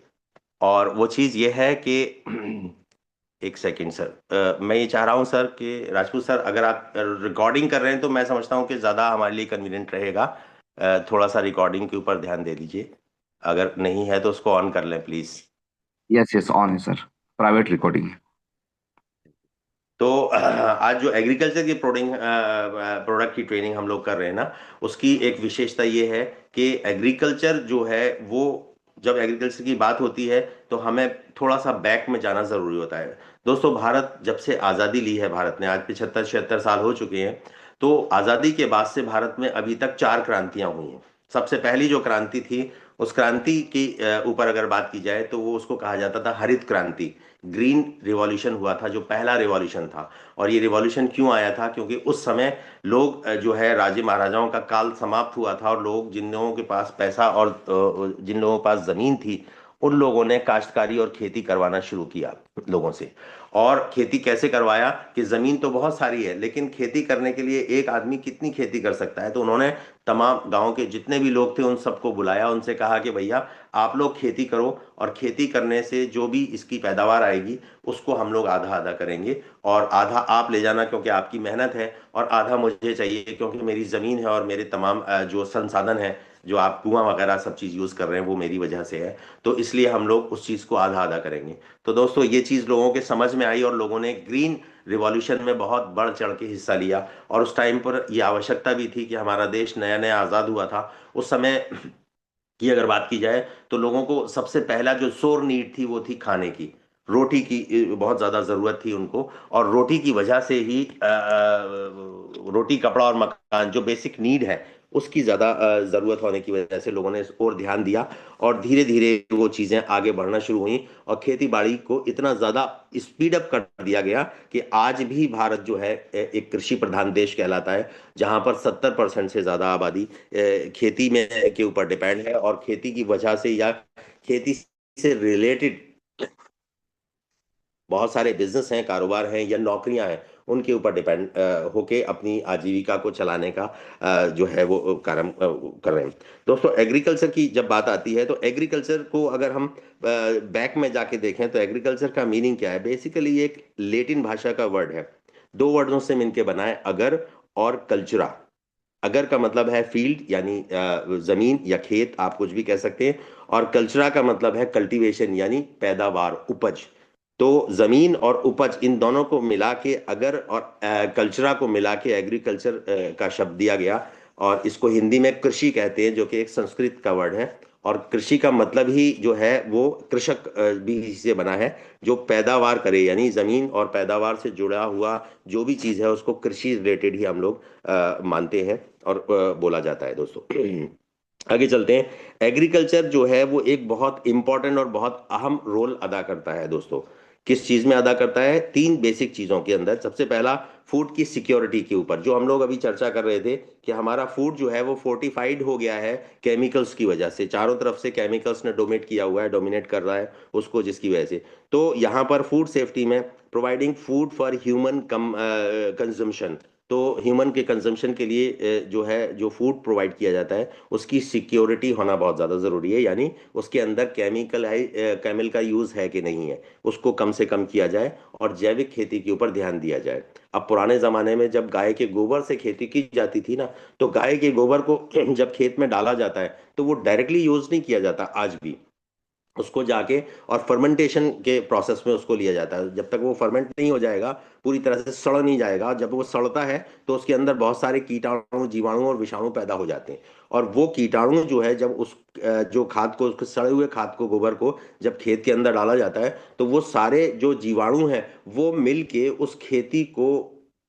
और वो चीज ये है कि एक सेकंड सर, मैं ये चाह रहा हूँ सर कि राजपूत सर, अगर आप रिकॉर्डिंग कर रहे हैं तो मैं समझता हूँ कि ज़्यादा हमारे लिए कन्वीनियंट रहेगा। थोड़ा सा रिकॉर्डिंग के ऊपर ध्यान दे दीजिए। अगर नहीं है तो उसको ऑन कर लें प्लीज़। यस यस, ऑन है सर। Private recording. तो आज जो एग्रीकल्चर की प्रोडक्ट की ट्रेनिंग हम लोग कर रहे हैं ना, उसकी एक विशेषता ये है कि एग्रीकल्चर जो है वो, जब एग्रीकल्चर की बात होती है, तो हमें थोड़ा सा बैक में जाना जरूरी होता है। दोस्तों, भारत जब से आज़ादी ली है, भारत ने आज 75-76 साल हो चुके हैं। तो आज़ादी के बाद से भारत में अभी तक 4 क्रांतियां हुई हैं। सबसे पहली जो क्रांति थी, उस क्रांति की ऊपर अगर बात की जाए, तो वो उसको कहा जाता था हरित क्रांति। ग्रीन रिवॉल्यूशन हुआ था, जो पहला रिवॉल्यूशन था। और ये रिवॉल्यूशन क्यों आया था? क्योंकि उस समय लोग जो है, राजे महाराजाओं का काल समाप्त हुआ था, और लोग, जिन लोगों के पास पैसा और जिन लोगों के पास जमीन थी, उन लोगों ने काश्तकारी और खेती करवाना शुरू किया लोगों से। और खेती कैसे करवाया? कि जमीन तो बहुत सारी है, लेकिन खेती करने के लिए एक आदमी कितनी खेती कर सकता है? तो उन्होंने तमाम गांव के जितने भी लोग थे, उन सबको बुलाया, उनसे कहा कि भैया, आप लोग खेती करो, और खेती करने से जो भी इसकी पैदावार आएगी, उसको हम लोग आधा आधा करेंगे। और आधा आप ले जाना, क्योंकि आपकी मेहनत है, और आधा मुझे चाहिए, क्योंकि मेरी ज़मीन है और मेरे तमाम जो संसाधन है, जो आप कुआं वगैरह सब चीज़ यूज़ कर रहे हैं, वो मेरी वजह से है। तो इसलिए हम लोग उस चीज़ को आधा आधा करेंगे। तो दोस्तों, ये चीज़ लोगों के समझ में आई, और लोगों ने ग्रीन रिवॉल्यूशन में बहुत बढ़ चढ़ के हिस्सा लिया। और उस टाइम पर यह आवश्यकता भी थी कि हमारा देश नया नया आज़ाद हुआ था। उस समय की अगर बात की जाए, तो लोगों को सबसे पहला जो सोर नीड थी, वो थी खाने की। रोटी की बहुत ज़्यादा ज़रूरत थी उनको। और रोटी की वजह से ही रोटी, कपड़ा और मकान, जो बेसिक नीड है, उसकी ज़्यादा ज़रूरत होने की वजह से लोगों ने इस ओर ध्यान दिया। और धीरे धीरे वो चीज़ें आगे बढ़ना शुरू हुई, और खेती बाड़ी को इतना ज़्यादा स्पीड अप कर दिया गया, कि आज भी भारत जो है एक कृषि प्रधान देश कहलाता है, जहां पर 70% से ज़्यादा आबादी खेती में के ऊपर डिपेंड है। और खेती की वजह से, या खेती से रिलेटेड बहुत सारे बिजनेस हैं, कारोबार हैं, या नौकरियां हैं, उनके ऊपर डिपेंड होके अपनी आजीविका को चलाने का जो है वो कार्य कर रहे हैं। दोस्तों, एग्रीकल्चर की जब बात आती है, तो एग्रीकल्चर को अगर हम बैक में जाके देखें, तो एग्रीकल्चर का मीनिंग क्या है? बेसिकली ये एक लेटिन भाषा का वर्ड है। 2 वर्डों से मिलकर बना है, अगर और कल्चरा। अगर का मतलब है फील्ड, यानी जमीन या खेत, आप कुछ भी कह सकते हैं। और कल्चरा का मतलब है कल्टीवेशन, यानी पैदावार, उपज। तो जमीन और उपज, इन दोनों को मिला के, अगर और कल्चरा को मिला के एग्रीकल्चर का शब्द दिया गया। और इसको हिंदी में कृषि कहते हैं, जो कि एक संस्कृत का वर्ड है। और कृषि का मतलब ही जो है वो कृषक भी इससे बना है, जो पैदावार करे, यानी जमीन और पैदावार से जुड़ा हुआ जो भी चीज है, उसको कृषि रिलेटेड ही हम लोग मानते हैं, और बोला जाता है दोस्तों। आगे चलते हैं। एग्रीकल्चर जो है वो एक बहुत इंपॉर्टेंट और बहुत अहम रोल अदा करता है दोस्तों। किस चीज में अदा करता है? तीन बेसिक चीजों के अंदर। सबसे पहला, फूड की सिक्योरिटी के ऊपर, जो हम लोग अभी चर्चा कर रहे थे कि हमारा फूड जो है वो फोर्टिफाइड हो गया है केमिकल्स की वजह से, चारों तरफ से केमिकल्स ने डोमिनेट किया हुआ है, डोमिनेट कर रहा है उसको, जिसकी वजह से। तो यहाँ पर फूड सेफ्टी में providing food for human consumption, तो ह्यूमन के कंजम्पशन के लिए जो है जो फूड प्रोवाइड किया जाता है उसकी सिक्योरिटी होना बहुत ज़्यादा ज़रूरी है, यानी उसके अंदर केमिकल का यूज़ है कि नहीं है, उसको कम से कम किया जाए और जैविक खेती के ऊपर ध्यान दिया जाए। अब पुराने ज़माने में जब गाय के गोबर से खेती की जाती थी ना, तो गाय के गोबर को जब खेत में डाला जाता है तो वो डायरेक्टली यूज़ नहीं किया जाता आज भी, उसको जाके और फर्मेंटेशन के प्रोसेस में उसको लिया जाता है। जब तक वो फर्मेंट नहीं हो जाएगा, पूरी तरह से सड़ नहीं जाएगा, जब वो सड़ता है तो उसके अंदर बहुत सारे कीटाणु, जीवाणु और विषाणु पैदा हो जाते हैं। और वो कीटाणु जो है, जब उस जो खाद को, उसके सड़े हुए खाद को, गोबर को जब खेत के अंदर डाला जाता है, तो वो सारे जो जीवाणु हैं वो मिल के उस खेती को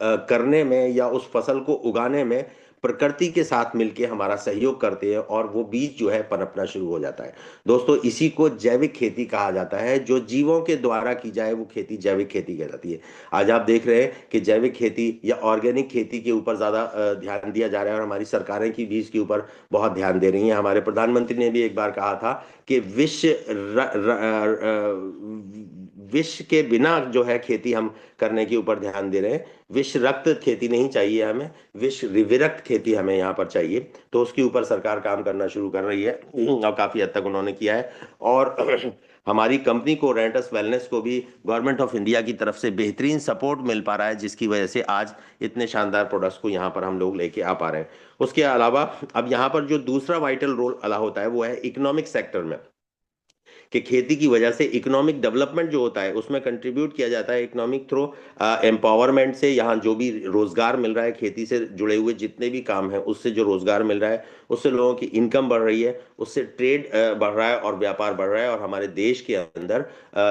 करने में या उस फसल को उगाने में प्रकृति के साथ मिलके हमारा सहयोग करते हैं, और वो बीज जो है पनपना शुरू हो जाता है। दोस्तों, इसी को जैविक खेती कहा जाता है। जो जीवों के द्वारा की जाए वो खेती जैविक खेती कहलाती है। आज आप देख रहे हैं कि जैविक खेती या ऑर्गेनिक खेती के ऊपर ज्यादा ध्यान दिया जा रहा है, और हमारी सरकारें की भी इसके ऊपर बहुत ध्यान दे रही हैं। हमारे प्रधानमंत्री ने भी एक बार कहा था कि विष के बिना जो है खेती हम करने के ऊपर ध्यान दे रहे हैं। विष रक्त खेती नहीं चाहिए हमें, विष विरक्त खेती हमें यहाँ पर चाहिए। तो उसके ऊपर सरकार काम करना शुरू कर रही है, और काफी हद तक उन्होंने किया है। और हमारी कंपनी को, रेंटस वेलनेस को भी गवर्नमेंट ऑफ इंडिया की तरफ से बेहतरीन सपोर्ट मिल पा रहा है, जिसकी वजह से आज इतने शानदार प्रोडक्ट्स को यहाँ पर हम लोग लेके आ पा रहे हैं। उसके अलावा अब यहाँ पर जो दूसरा वाइटल रोल अदा होता है वो है इकोनॉमिक सेक्टर में, कि खेती की वजह से इकोनॉमिक डेवलपमेंट जो होता है उसमें कंट्रीब्यूट किया जाता है इकोनॉमिक थ्रू एम्पावरमेंट से। यहाँ जो भी रोजगार मिल रहा है, खेती से जुड़े हुए जितने भी काम है उससे जो रोजगार मिल रहा है, उससे लोगों की इनकम बढ़ रही है, उससे ट्रेड बढ़ रहा है और व्यापार बढ़ रहा है, और हमारे देश के अंदर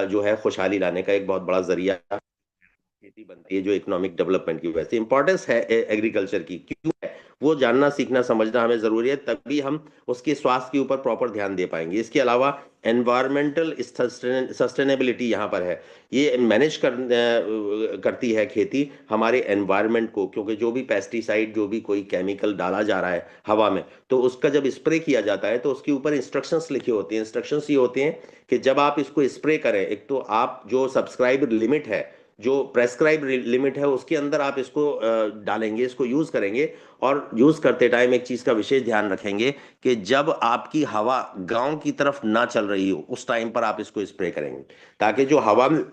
जो है खुशहाली लाने का एक बहुत बड़ा जरिया खेती बनती है, जो इकोनॉमिक डेवलपमेंट की वजह से। इंपॉर्टेंस है एग्रीकल्चर की क्यों है, वो जानना, सीखना, समझना हमें जरूरी है, तभी हम उसके स्वास्थ्य के ऊपर प्रॉपर ध्यान दे पाएंगे। इसके अलावा एनवायरमेंटल सस्टेनेबिलिटी यहाँ पर है, ये मैनेज करती है खेती हमारे एनवायरनमेंट को, क्योंकि जो भी पेस्टिसाइड, जो भी कोई केमिकल डाला जा रहा है हवा में, तो उसका जब स्प्रे किया जाता है तो उसके ऊपर इंस्ट्रक्शंस लिखे होते हैं। इंस्ट्रक्शंस ये होते हैं कि जब आप इसको स्प्रे करें, एक तो आप जो सब्सक्राइब लिमिट है, जो प्रेस्क्राइब लिमिट है, उसके अंदर आप इसको डालेंगे, इसको यूज करेंगे। और यूज करते टाइम एक चीज का विशेष ध्यान रखेंगे कि जब आपकी हवा गांव की तरफ ना चल रही हो, उस टाइम पर आप इसको स्प्रे करेंगे, ताकि जो हवा में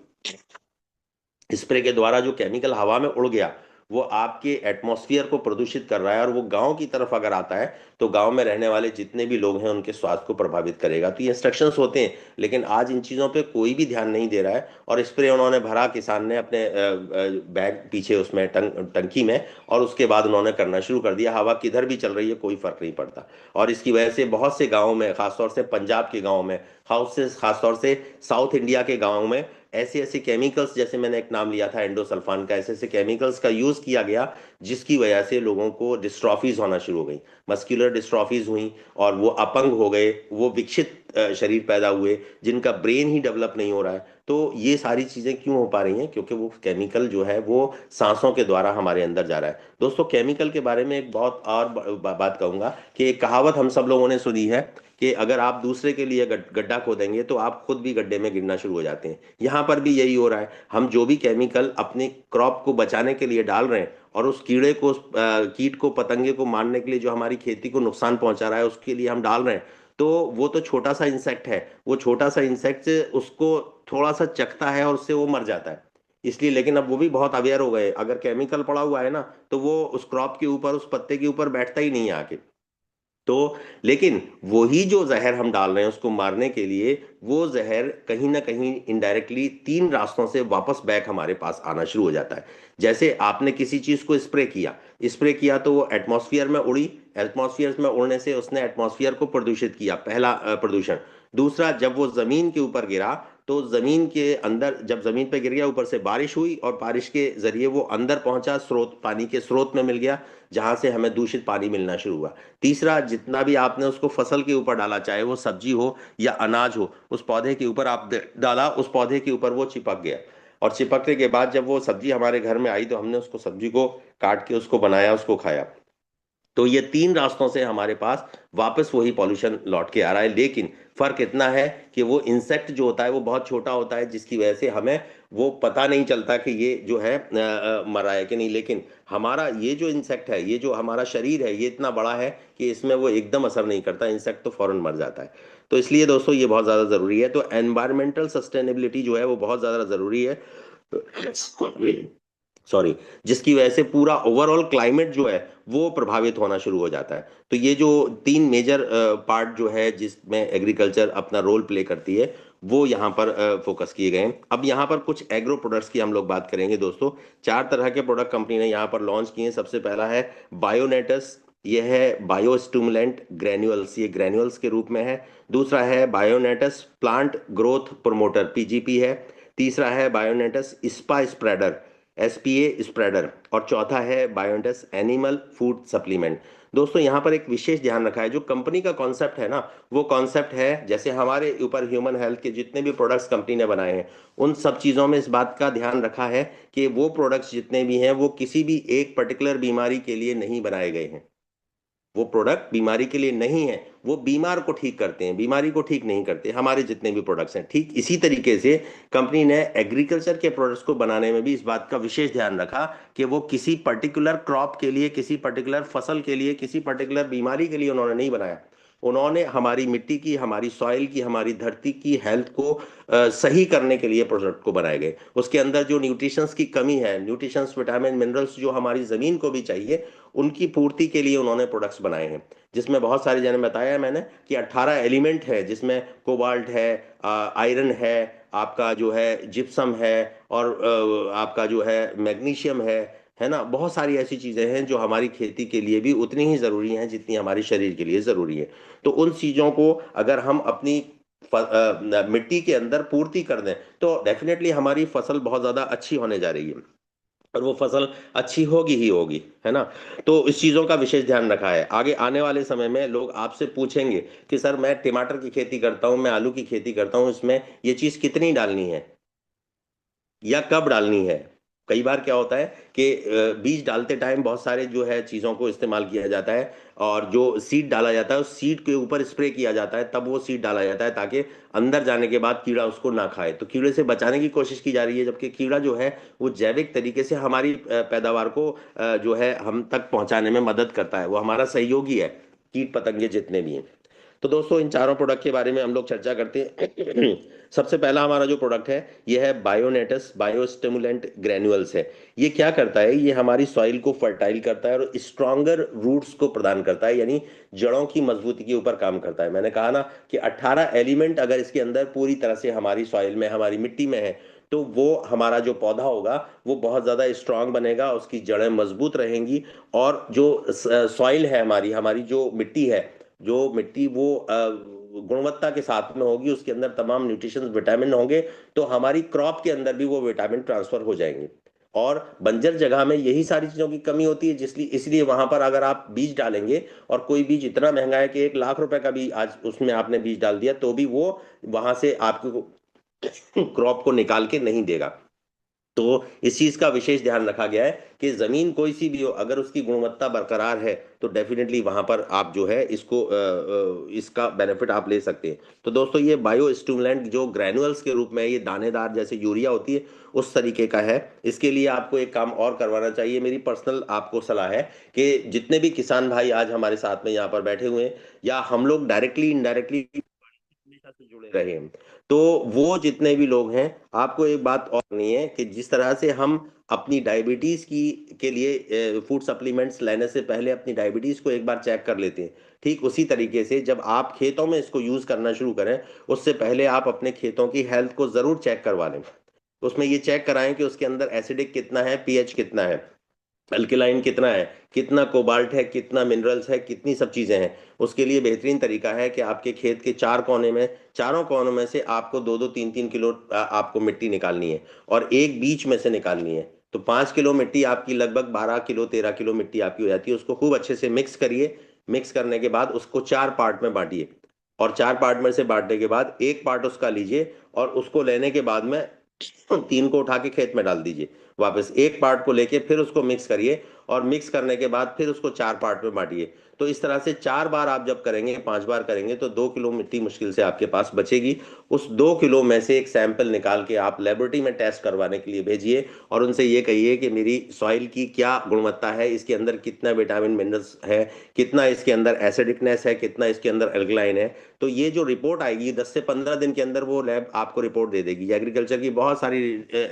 स्प्रे के द्वारा जो केमिकल हवा में उड़ गया वो आपके एटमॉस्फेयर को प्रदूषित कर रहा है, और वो गांव की तरफ अगर आता है तो गांव में रहने वाले जितने भी लोग हैं उनके स्वास्थ्य को प्रभावित करेगा। तो ये इंस्ट्रक्शंस होते हैं, लेकिन आज इन चीज़ों पे कोई भी ध्यान नहीं दे रहा है। और स्प्रे उन्होंने भरा, किसान ने अपने बैग पीछे उसमें टंकी में, और उसके बाद उन्होंने करना शुरू कर दिया। हवा किधर भी चल रही है कोई फर्क नहीं पड़ता। और इसकी वजह से बहुत से गाँव में, खासतौर से पंजाब के गाँव में, खासतौर से साउथ इंडिया के गाँव में, ऐसे ऐसे केमिकल्स, जैसे मैंने एक नाम लिया था एंडोसल्फान का, ऐसे ऐसे केमिकल्स का यूज किया गया जिसकी वजह से लोगों को डिस्ट्रॉफीज होना शुरू हो गई, मस्कुलर डिस्ट्रॉफीज हुई, और वो अपंग हो गए, वो विकसित शरीर पैदा हुए जिनका ब्रेन ही डेवलप नहीं हो रहा है। तो ये सारी चीजें क्यों हो पा रही हैं? क्योंकि वो केमिकल जो है वो सांसों के द्वारा हमारे अंदर जा रहा है। दोस्तों, केमिकल के बारे में एक बहुत और बात कहूंगा कि एक कहावत हम सब लोगों ने सुनी है कि अगर आप दूसरे के लिए गड्ढा खोदेंगे तो आप खुद भी गड्ढे में गिरना शुरू हो जाते हैं। यहाँ पर भी यही हो रहा है। हम जो भी केमिकल अपने क्रॉप को बचाने के लिए डाल रहे हैं, और उस कीड़े को, कीट को, पतंगे को मारने के लिए जो हमारी खेती को नुकसान पहुंचा रहा है, उसके लिए हम डाल रहे हैं, तो वो तो छोटा सा इंसेक्ट है, वो छोटा सा इंसेक्ट उसको थोड़ा सा चखता है और उससे वो मर जाता है। इसलिए, लेकिन अब वो भी बहुत अवेयर हो गए, अगर केमिकल पड़ा हुआ है ना, तो वो उस क्रॉप के ऊपर, उस पत्ते के ऊपर बैठता ही नहीं है आके। तो लेकिन वही जो जहर हम डाल रहे हैं उसको मारने के लिए, वो जहर कहीं ना कहीं इनडायरेक्टली तीन रास्तों से वापस बैक हमारे पास आना शुरू हो जाता है। जैसे आपने किसी चीज को स्प्रे किया तो वो एटमॉस्फेयर में उड़ी, एटमॉस्फेयर में उड़ने से उसने एटमॉस्फेयर को प्रदूषित किया, पहला प्रदूषण। दूसरा, जब वो जमीन के ऊपर गिरा तो जमीन के अंदर जब जमीन पे गिर गया, ऊपर से बारिश हुई और बारिश के जरिए वो अंदर पहुंचा, स्रोत पानी के स्रोत में मिल गया, जहां से हमें दूषित पानी मिलना शुरू हुआ। तीसरा, जितना भी आपने उसको फसल के ऊपर डाला, चाहे वो सब्जी हो या अनाज हो, उस पौधे के ऊपर आप डाला, उस पौधे के ऊपर वो चिपक गया। और चिपकने के बाद जब वो सब्जी हमारे घर में आई तो हमने उसको सब्जी को काट के उसको बनाया, उसको खाया। तो ये तीन रास्तों से हमारे पास वापस वही पॉल्यूशन लौट के आ रहा है। लेकिन फर्क इतना है कि वो इंसेक्ट जो होता है वो बहुत छोटा होता है, जिसकी वजह से हमें वो पता नहीं चलता कि ये जो है मरा है कि नहीं। लेकिन हमारा ये जो इंसेक्ट है, ये जो हमारा शरीर है, ये इतना बड़ा है कि इसमें वो एकदम असर नहीं करता, इंसेक्ट तो फौरन मर जाता है। तो इसलिए दोस्तों ये बहुत ज़्यादा ज़रूरी है। तो एनवायरमेंटल सस्टेनेबिलिटी जो है वो बहुत ज़्यादा ज़रूरी है। सॉरी। जिसकी वजह से पूरा ओवरऑल क्लाइमेट जो है वो प्रभावित होना शुरू हो जाता है। तो ये जो तीन मेजर पार्ट जो है जिसमें एग्रीकल्चर अपना रोल प्ले करती है, वो यहाँ पर फोकस किए गए हैं। अब यहाँ पर कुछ एग्रो प्रोडक्ट्स की हम लोग बात करेंगे दोस्तों। चार तरह के प्रोडक्ट कंपनी ने यहाँ पर लॉन्च किए हैं। सबसे पहला है बायोनेटस। ये है बायो स्टिमुलेंट ग्रैन्युअल्स, ये ग्रैन्युअल्स के रूप में है। दूसरा है बायोनेटस प्लांट ग्रोथ प्रोमोटर, पीजीपी है। तीसरा है बायोनेटस स्पा स्प्रेडर, एसपीए स्प्रेडर। और चौथा है बायोनेटस एनिमल फूड सप्लीमेंट। दोस्तों यहाँ पर एक विशेष ध्यान रखा है, जो कंपनी का कॉन्सेप्ट है ना, वो कॉन्सेप्ट है जैसे हमारे ऊपर ह्यूमन हेल्थ के जितने भी प्रोडक्ट्स कंपनी ने बनाए हैं, उन सब चीज़ों में इस बात का ध्यान रखा है कि वो प्रोडक्ट्स जितने भी हैं वो किसी भी एक पर्टिकुलर बीमारी के लिए नहीं बनाए गए हैं। वो प्रोडक्ट बीमारी के लिए नहीं है, वो बीमार को ठीक करते हैं, बीमारी को ठीक नहीं करते। हमारे जितने भी प्रोडक्ट्स हैं, ठीक इसी तरीके से कंपनी ने एग्रीकल्चर के प्रोडक्ट्स को बनाने में भी इस बात का विशेष ध्यान रखा कि वो किसी पर्टिकुलर क्रॉप के लिए, किसी पर्टिकुलर फसल के लिए, किसी पर्टिकुलर बीमारी के लिए उन्होंने नहीं बनाया। उन्होंने हमारी मिट्टी की, हमारी सॉइल की, हमारी धरती की हेल्थ को सही करने के लिए प्रोडक्ट को बनाए गए। उसके अंदर जो न्यूट्रिशंस की कमी है, न्यूट्रिशंस, विटामिन, मिनरल्स जो हमारी जमीन को भी चाहिए, उनकी पूर्ति के लिए उन्होंने प्रोडक्ट्स बनाए हैं। जिसमें बहुत सारे, जैसे बताया है मैंने कि 18 एलिमेंट है, जिसमें कोबाल्ट है, आयरन है, आपका जो है जिप्सम है, और आपका जो है मैग्नीशियम है ना। बहुत सारी ऐसी चीजें हैं जो हमारी खेती के लिए भी उतनी ही जरूरी हैं जितनी हमारे शरीर के लिए जरूरी है। तो उन चीजों को अगर हम अपनी मिट्टी के अंदर पूर्ति कर दें तो डेफिनेटली हमारी फसल बहुत ज्यादा अच्छी होने जा रही है, और वो फसल अच्छी होगी ही होगी, है ना। तो इस चीजों का विशेष ध्यान रखा है। आगे आने वाले समय में लोग आपसे पूछेंगे कि सर मैं टमाटर की खेती करता हूं, मैं आलू की खेती करता हूं, इसमें ये चीज कितनी डालनी है या कब डालनी है। कई बार क्या होता है कि बीज डालते टाइम बहुत सारे जो है चीज़ों को इस्तेमाल किया जाता है, और जो सीड डाला जाता है उस सीड के ऊपर स्प्रे किया जाता है, तब वो सीड डाला जाता है ताकि अंदर जाने के बाद कीड़ा उसको ना खाए। तो कीड़े से बचाने की कोशिश की जा रही है, जबकि कीड़ा जो है वो जैविक तरीके से हमारी पैदावार को जो है हम तक पहुंचाने में मदद करता है, वो हमारा सहयोगी है, कीट पतंगे जितने भी हैं। तो दोस्तों इन चारों प्रोडक्ट के बारे में हम लोग चर्चा करते हैं। सबसे पहला हमारा जो प्रोडक्ट है ये है बायोनेटस बायो स्टिमुलेंट ग्रैन्युअल्स है। ये क्या करता है, ये हमारी सॉइल को फर्टाइल करता है और स्ट्रॉन्गर रूट्स को प्रदान करता है, यानी जड़ों की मजबूती के ऊपर काम करता है। मैंने कहा ना कि 18 एलिमेंट अगर इसके अंदर पूरी तरह से हमारी सॉइल में, हमारी मिट्टी में है, तो वो हमारा जो पौधा होगा वो बहुत ज्यादा स्ट्रांग बनेगा, उसकी जड़ें मजबूत रहेंगी। और जो सॉइल है, हमारी हमारी जो मिट्टी है, जो मिट्टी वो गुणवत्ता के साथ में होगी, उसके अंदर तमाम न्यूट्रिशन विटामिन होंगे, तो हमारी क्रॉप के अंदर भी वो विटामिन ट्रांसफर हो जाएंगे। और बंजर जगह में यही सारी चीजों की कमी होती है, जिसलिए इसलिए वहां पर अगर आप बीज डालेंगे, और कोई बीज इतना महंगा है कि 1 लाख रुपए का भी आज उसमें आपने बीज डाल दिया, तो भी वो वहां से आपको क्रॉप को निकाल के नहीं देगा। तो इस चीज का विशेष ध्यान रखा गया है कि जमीन कोई सी भी हो, अगर उसकी गुणवत्ता बरकरार है तो डेफिनेटली वहां पर आप जो है इसको इसका बेनिफिट आप ले सकते हैं। तो दोस्तों ये बायो स्टिमुलेंट जो ग्रैनुअल्स के रूप में है, ये दानेदार जैसे यूरिया होती है उस तरीके का है। इसके लिए आपको एक काम और करवाना चाहिए, मेरी पर्सनल आपको सलाह है कि जितने भी किसान भाई आज हमारे साथ में यहाँ पर बैठे हुए हैं, या हम लोग डायरेक्टली इनडायरेक्टली हमेशा से जुड़े रहे हैं, तो वो जितने भी लोग हैं, आपको एक बात और नहीं है कि जिस तरह से हम अपनी डायबिटीज की के लिए फूड सप्लीमेंट्स लेने से पहले अपनी डायबिटीज को एक बार चेक कर लेते हैं, ठीक उसी तरीके से जब आप खेतों में इसको यूज करना शुरू करें, उससे पहले आप अपने खेतों की हेल्थ को जरूर चेक करवा लें। उसमें ये चेक कराएं कि उसके अंदर एसिडिक कितना है, पीएच कितना है। अल्केलाइन कितना है, कितना कोबाल्ट है, कितना मिनरल्स है, कितनी सब चीजें हैं। उसके लिए बेहतरीन तरीका है कि आपके खेत के चार कोने में, चारों कोनों में से आपको 2-2 3-3 किलो आपको मिट्टी निकालनी है, और एक बीच में से निकालनी है। तो 5 किलो मिट्टी आपकी लगभग 12 किलो 13 किलो मिट्टी आपकी हो जाती है। उसको खूब अच्छे से मिक्स करिए। मिक्स करने के बाद उसको 4 पार्ट में बांटिए, और 4 पार्ट में से बांटने के बाद एक पार्ट उसका लीजिए, और उसको लेने के बाद में 3 को उठा के खेत में डाल दीजिए। वापस एक पार्ट को लेके फिर उसको मिक्स करिए, और मिक्स करने के बाद फिर उसको 4 पार्ट में बांटिए। तो इस तरह से 4 बार आप जब करेंगे, 5 बार करेंगे, तो 2 किलो मिट्टी मुश्किल से आपके पास बचेगी। उस 2 किलो में से एक सैंपल निकाल के आप लेबोरेटरी में टेस्ट करवाने के लिए भेजिए, और उनसे ये कहिए कि मेरी सॉइल की क्या गुणवत्ता है, इसके अंदर कितना विटामिन मिनरल्स है, कितना इसके अंदर एसिडिकनेस है, कितना इसके अंदर एल्कलाइन है। तो ये जो रिपोर्ट आएगी 10 से 15 दिन के अंदर, वो लैब आपको रिपोर्ट दे देगी। एग्रीकल्चर की बहुत सारी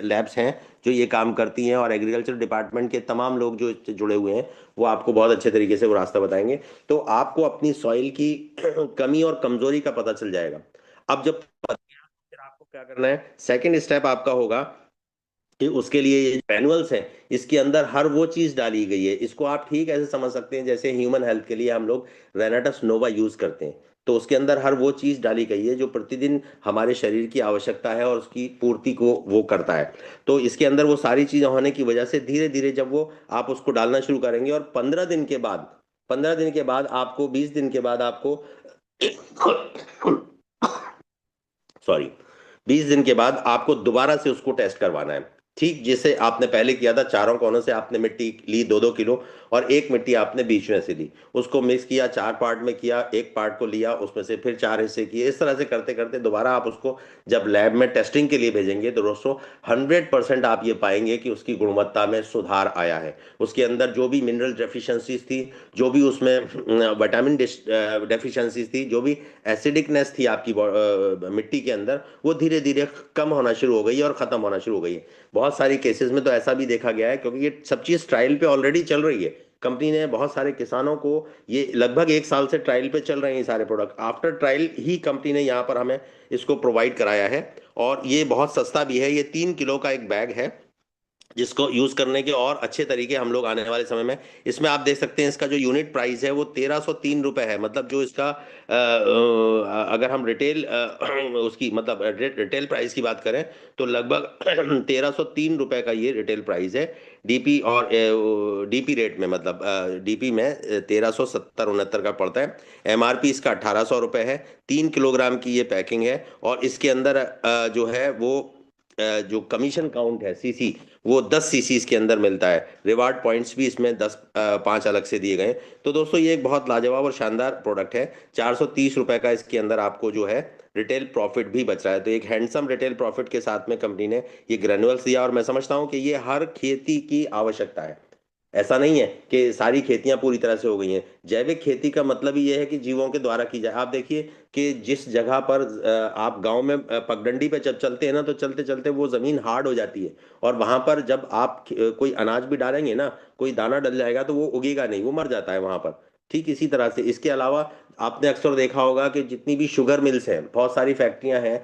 लैब्स हैं जो ये काम करती हैं, और एग्रीकल्चर डिपार्टमेंट के तमाम लोग जो इससे जुड़े हुए हैं, वो आपको बहुत अच्छे तरीके से वो रास्ता बताएंगे। तो आपको अपनी सॉइल की कमी और कमजोरी का पता चल जाएगा। अब जब पता चला, फिर आपको क्या करना है, सेकंड स्टेप आपका होगा कि उसके लिए ये मैनुअल्स हैं, इसके अंदर हर वो चीज डाली गई है। इसको आप ठीक ऐसे समझ सकते हैं जैसे ह्यूमन हेल्थ के लिए हम लोग रेनाटस नोवा यूज करते हैं। तो उसके अंदर हर वो चीज डाली गई है जो प्रतिदिन हमारे शरीर की आवश्यकता है, और उसकी पूर्ति को वो करता है। तो इसके अंदर वो सारी चीजें होने की वजह से धीरे धीरे जब वो आप उसको डालना शुरू करेंगे, और 15 दिन के बाद, 15 दिन के बाद आपको, 20 दिन के बाद आपको सॉरी, 20 दिन के बाद आपको दोबारा से उसको टेस्ट करवाना है। ठीक जैसे आपने पहले किया था, चारों कोनों से आपने मिट्टी ली 2-2 किलो, और एक मिट्टी आपने बीच में से ली, उसको मिक्स किया, 4 पार्ट में किया, एक पार्ट को लिया, उसमें से फिर 4 हिस्से किए। इस तरह से करते करते दोबारा आप उसको जब लैब में टेस्टिंग के लिए भेजेंगे, तो दोस्तों 100% आप ये पाएंगे कि उसकी गुणवत्ता में सुधार आया है। उसके अंदर जो भी मिनरल डेफिशिएंसीज थी, जो भी उसमें विटामिन डेफिशिएंसीज थी, जो भी एसिडिकनेस थी आपकी मिट्टी के अंदर, वो धीरे धीरे कम होना शुरू हो गई है और खत्म होना शुरू हो गई है। बहुत सारी केसेस में तो ऐसा भी देखा गया है, क्योंकि ये सब चीज ट्रायल पे ऑलरेडी चल रही है। कंपनी ने बहुत सारे किसानों को, ये लगभग 1 साल से ट्रायल पे चल रहे हैं ये सारे प्रोडक्ट, आफ्टर ट्रायल ही कंपनी ने यहाँ पर हमें इसको प्रोवाइड कराया है। और ये बहुत सस्ता भी है। ये 3 किलो का एक बैग है, जिसको यूज करने के और अच्छे तरीके हम लोग आने वाले समय में, इसमें आप देख सकते हैं इसका जो यूनिट प्राइस है वो 1303 रुपए है। मतलब जो इसका अगर हम रिटेल उसकी मतलब रिटेल प्राइस की बात करें, तो लगभग 1303 रुपए का ये रिटेल प्राइस है। डीपी और डीपी रेट में, मतलब डीपी में 1370-69 का पड़ता है। एमआरपी इसका 1800 रुपये है। 3 किलोग्राम की ये पैकिंग है, और इसके अंदर जो है वो जो कमीशन काउंट है, सीसी, वो 10 सीसी इसके अंदर मिलता है। रिवार्ड पॉइंट्स भी इसमें 5 अलग से दिए गए हैं। तो दोस्तों ये एक बहुत लाजवाब और शानदार प्रोडक्ट है। 430 रुपए का इसके अंदर आपको जो है रिटेल प्रॉफिट भी बच रहा है। तो एक हैंडसम रिटेल प्रॉफिट के साथ में कंपनी ने ये ग्रेनुअल्स दिया, और मैं समझता हूँ कि ये हर खेती की आवश्यकता है। ऐसा नहीं है कि सारी खेतियां पूरी तरह से हो गई हैं। जैविक खेती का मतलब ही ये है कि जीवों के द्वारा की जाए। आप देखिए कि जिस जगह पर आप गांव में पगडंडी पे जब चलते हैं ना, तो चलते चलते वो जमीन हार्ड हो जाती है, और वहां पर जब आप कोई अनाज भी डालेंगे ना, कोई दाना डल जाएगा, तो वो उगेगा नहीं, वो मर जाता है वहां पर। ठीक इसी तरह से इसके अलावा आपने अक्सर देखा होगा कि जितनी भी शुगर मिल्स हैं, बहुत सारी फैक्ट्रियां हैं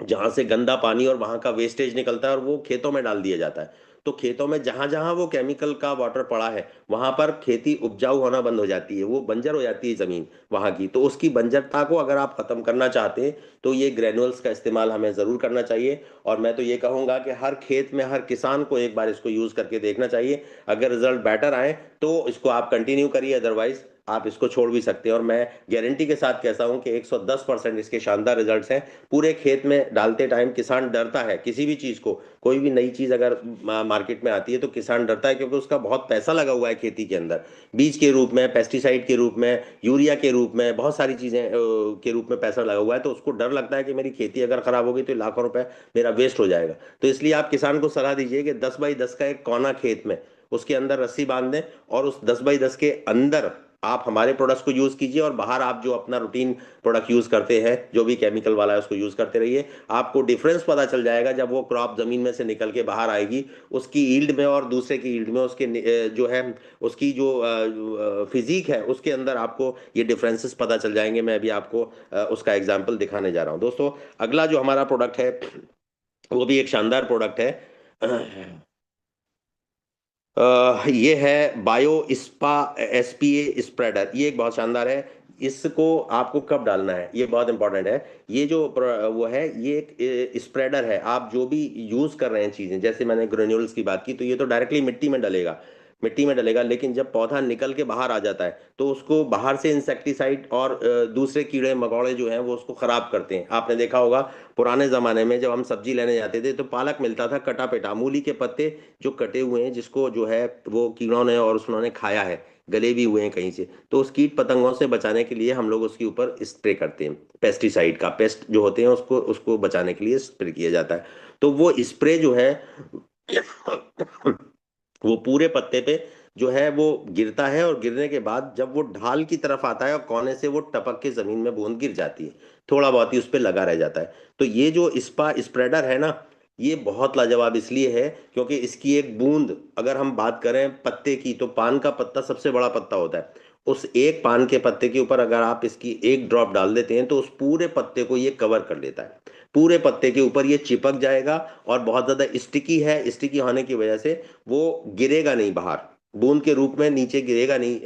जहां से गंदा पानी और वहां का वेस्टेज निकलता है, और वो खेतों में डाल दिया जाता है। तो खेतों में जहां जहां वो केमिकल का वाटर पड़ा है, वहां पर खेती उपजाऊ होना बंद हो जाती है, वो बंजर हो जाती है जमीन वहां की। तो उसकी बंजरता को अगर आप खत्म करना चाहते हैं, तो ये ग्रेनुअल्स का इस्तेमाल हमें जरूर करना चाहिए। और मैं तो ये कहूंगा कि हर खेत में हर किसान को एक बार इसको यूज करके देखना चाहिए। अगर रिजल्ट बेटर आए तो इसको आप कंटिन्यू करिए, अदरवाइज आप इसको छोड़ भी सकते हैं। और मैं गारंटी के साथ कहता हूं कि 110% इसके शानदार रिजल्ट्स हैं। पूरे खेत में डालते टाइम किसान डरता है किसी भी चीज को, कोई भी नई चीज अगर मार्केट में आती है तो किसान डरता है, क्योंकि उसका बहुत पैसा लगा हुआ है खेती के अंदर, बीज के रूप में, पेस्टिसाइड के रूप में, यूरिया के रूप में, बहुत सारी चीजें के रूप में पैसा लगा हुआ है। तो उसको डर लगता है कि मेरी खेती अगर खराब होगी तो लाखों रुपए मेरा वेस्ट हो जाएगा। तो इसलिए आप किसान को सलाह दीजिए कि 10 बाई 10 का एक कोना खेत में, उसके अंदर रस्सी बांध दें, और उस 10 बाई 10 के अंदर आप हमारे प्रोडक्ट्स को यूज कीजिए, और बाहर आप जो अपना रूटीन प्रोडक्ट यूज करते हैं, जो भी केमिकल वाला है, उसको यूज करते रहिए। आपको डिफरेंस पता चल जाएगा जब वो क्रॉप जमीन में से निकल के बाहर आएगी, उसकी ईल्ड में और दूसरे की ईल्ड में, उसके जो है उसकी जो फिजिक है, उसके अंदर आपको ये डिफरेंसेस पता चल जाएंगे। मैं अभी आपको उसका एग्जाम्पल दिखाने जा रहा हूँ। दोस्तों अगला जो हमारा प्रोडक्ट है, वो भी एक शानदार प्रोडक्ट है। ये है बायो स्पा एसपीए स्प्रेडर। ये एक बहुत शानदार है। इसको आपको कब डालना है ये बहुत इंपॉर्टेंट है। ये जो वो है, ये एक स्प्रेडर है। आप जो भी यूज कर रहे हैं चीजें, जैसे मैंने ग्रेन्यूल्स की बात की, तो ये तो डायरेक्टली मिट्टी में डलेगा, मिट्टी में डलेगा। लेकिन जब पौधा निकल के बाहर आ जाता है तो उसको बाहर से इंसेक्टिसाइड और दूसरे कीड़े मकोड़े जो हैं वो उसको खराब करते हैं। आपने देखा होगा पुराने जमाने में जब हम सब्जी लेने जाते थे तो पालक मिलता था कटा पेटा, मूली के पत्ते जो कटे हुए हैं, जिसको जो है वो कीड़ों ने और उन्होंने खाया है, गले भी हुए हैं कहीं से, तो उस कीट पतंगों से बचाने के लिए हम लोग उसके ऊपर स्प्रे करते हैं। पेस्टिसाइड का, पेस्ट जो होते हैं उसको उसको बचाने के लिए स्प्रे किया जाता है। तो वो स्प्रे जो है वो पूरे पत्ते पे जो है वो गिरता है, और गिरने के बाद जब वो ढाल की तरफ आता है और कोने से वो टपक के जमीन में बूंद गिर जाती है, थोड़ा बहुत ही उस पर लगा रह जाता है। तो ये जो स्पा स्प्रेडर है ना, ये बहुत लाजवाब इसलिए है क्योंकि इसकी एक बूंद, अगर हम बात करें पत्ते की, तो पान का पत्ता सबसे बड़ा पत्ता होता है। उस एक पान के पत्ते के ऊपर अगर आप इसकी एक ड्रॉप डाल देते हैं तो उस पूरे पत्ते को ये कवर कर लेता है। पूरे पत्ते के ऊपर ये चिपक जाएगा, और बहुत ज्यादा स्टिकी है, स्टिकी होने की वजह से वो गिरेगा नहीं बाहर, बूंद के रूप में नीचे गिरेगा नहीं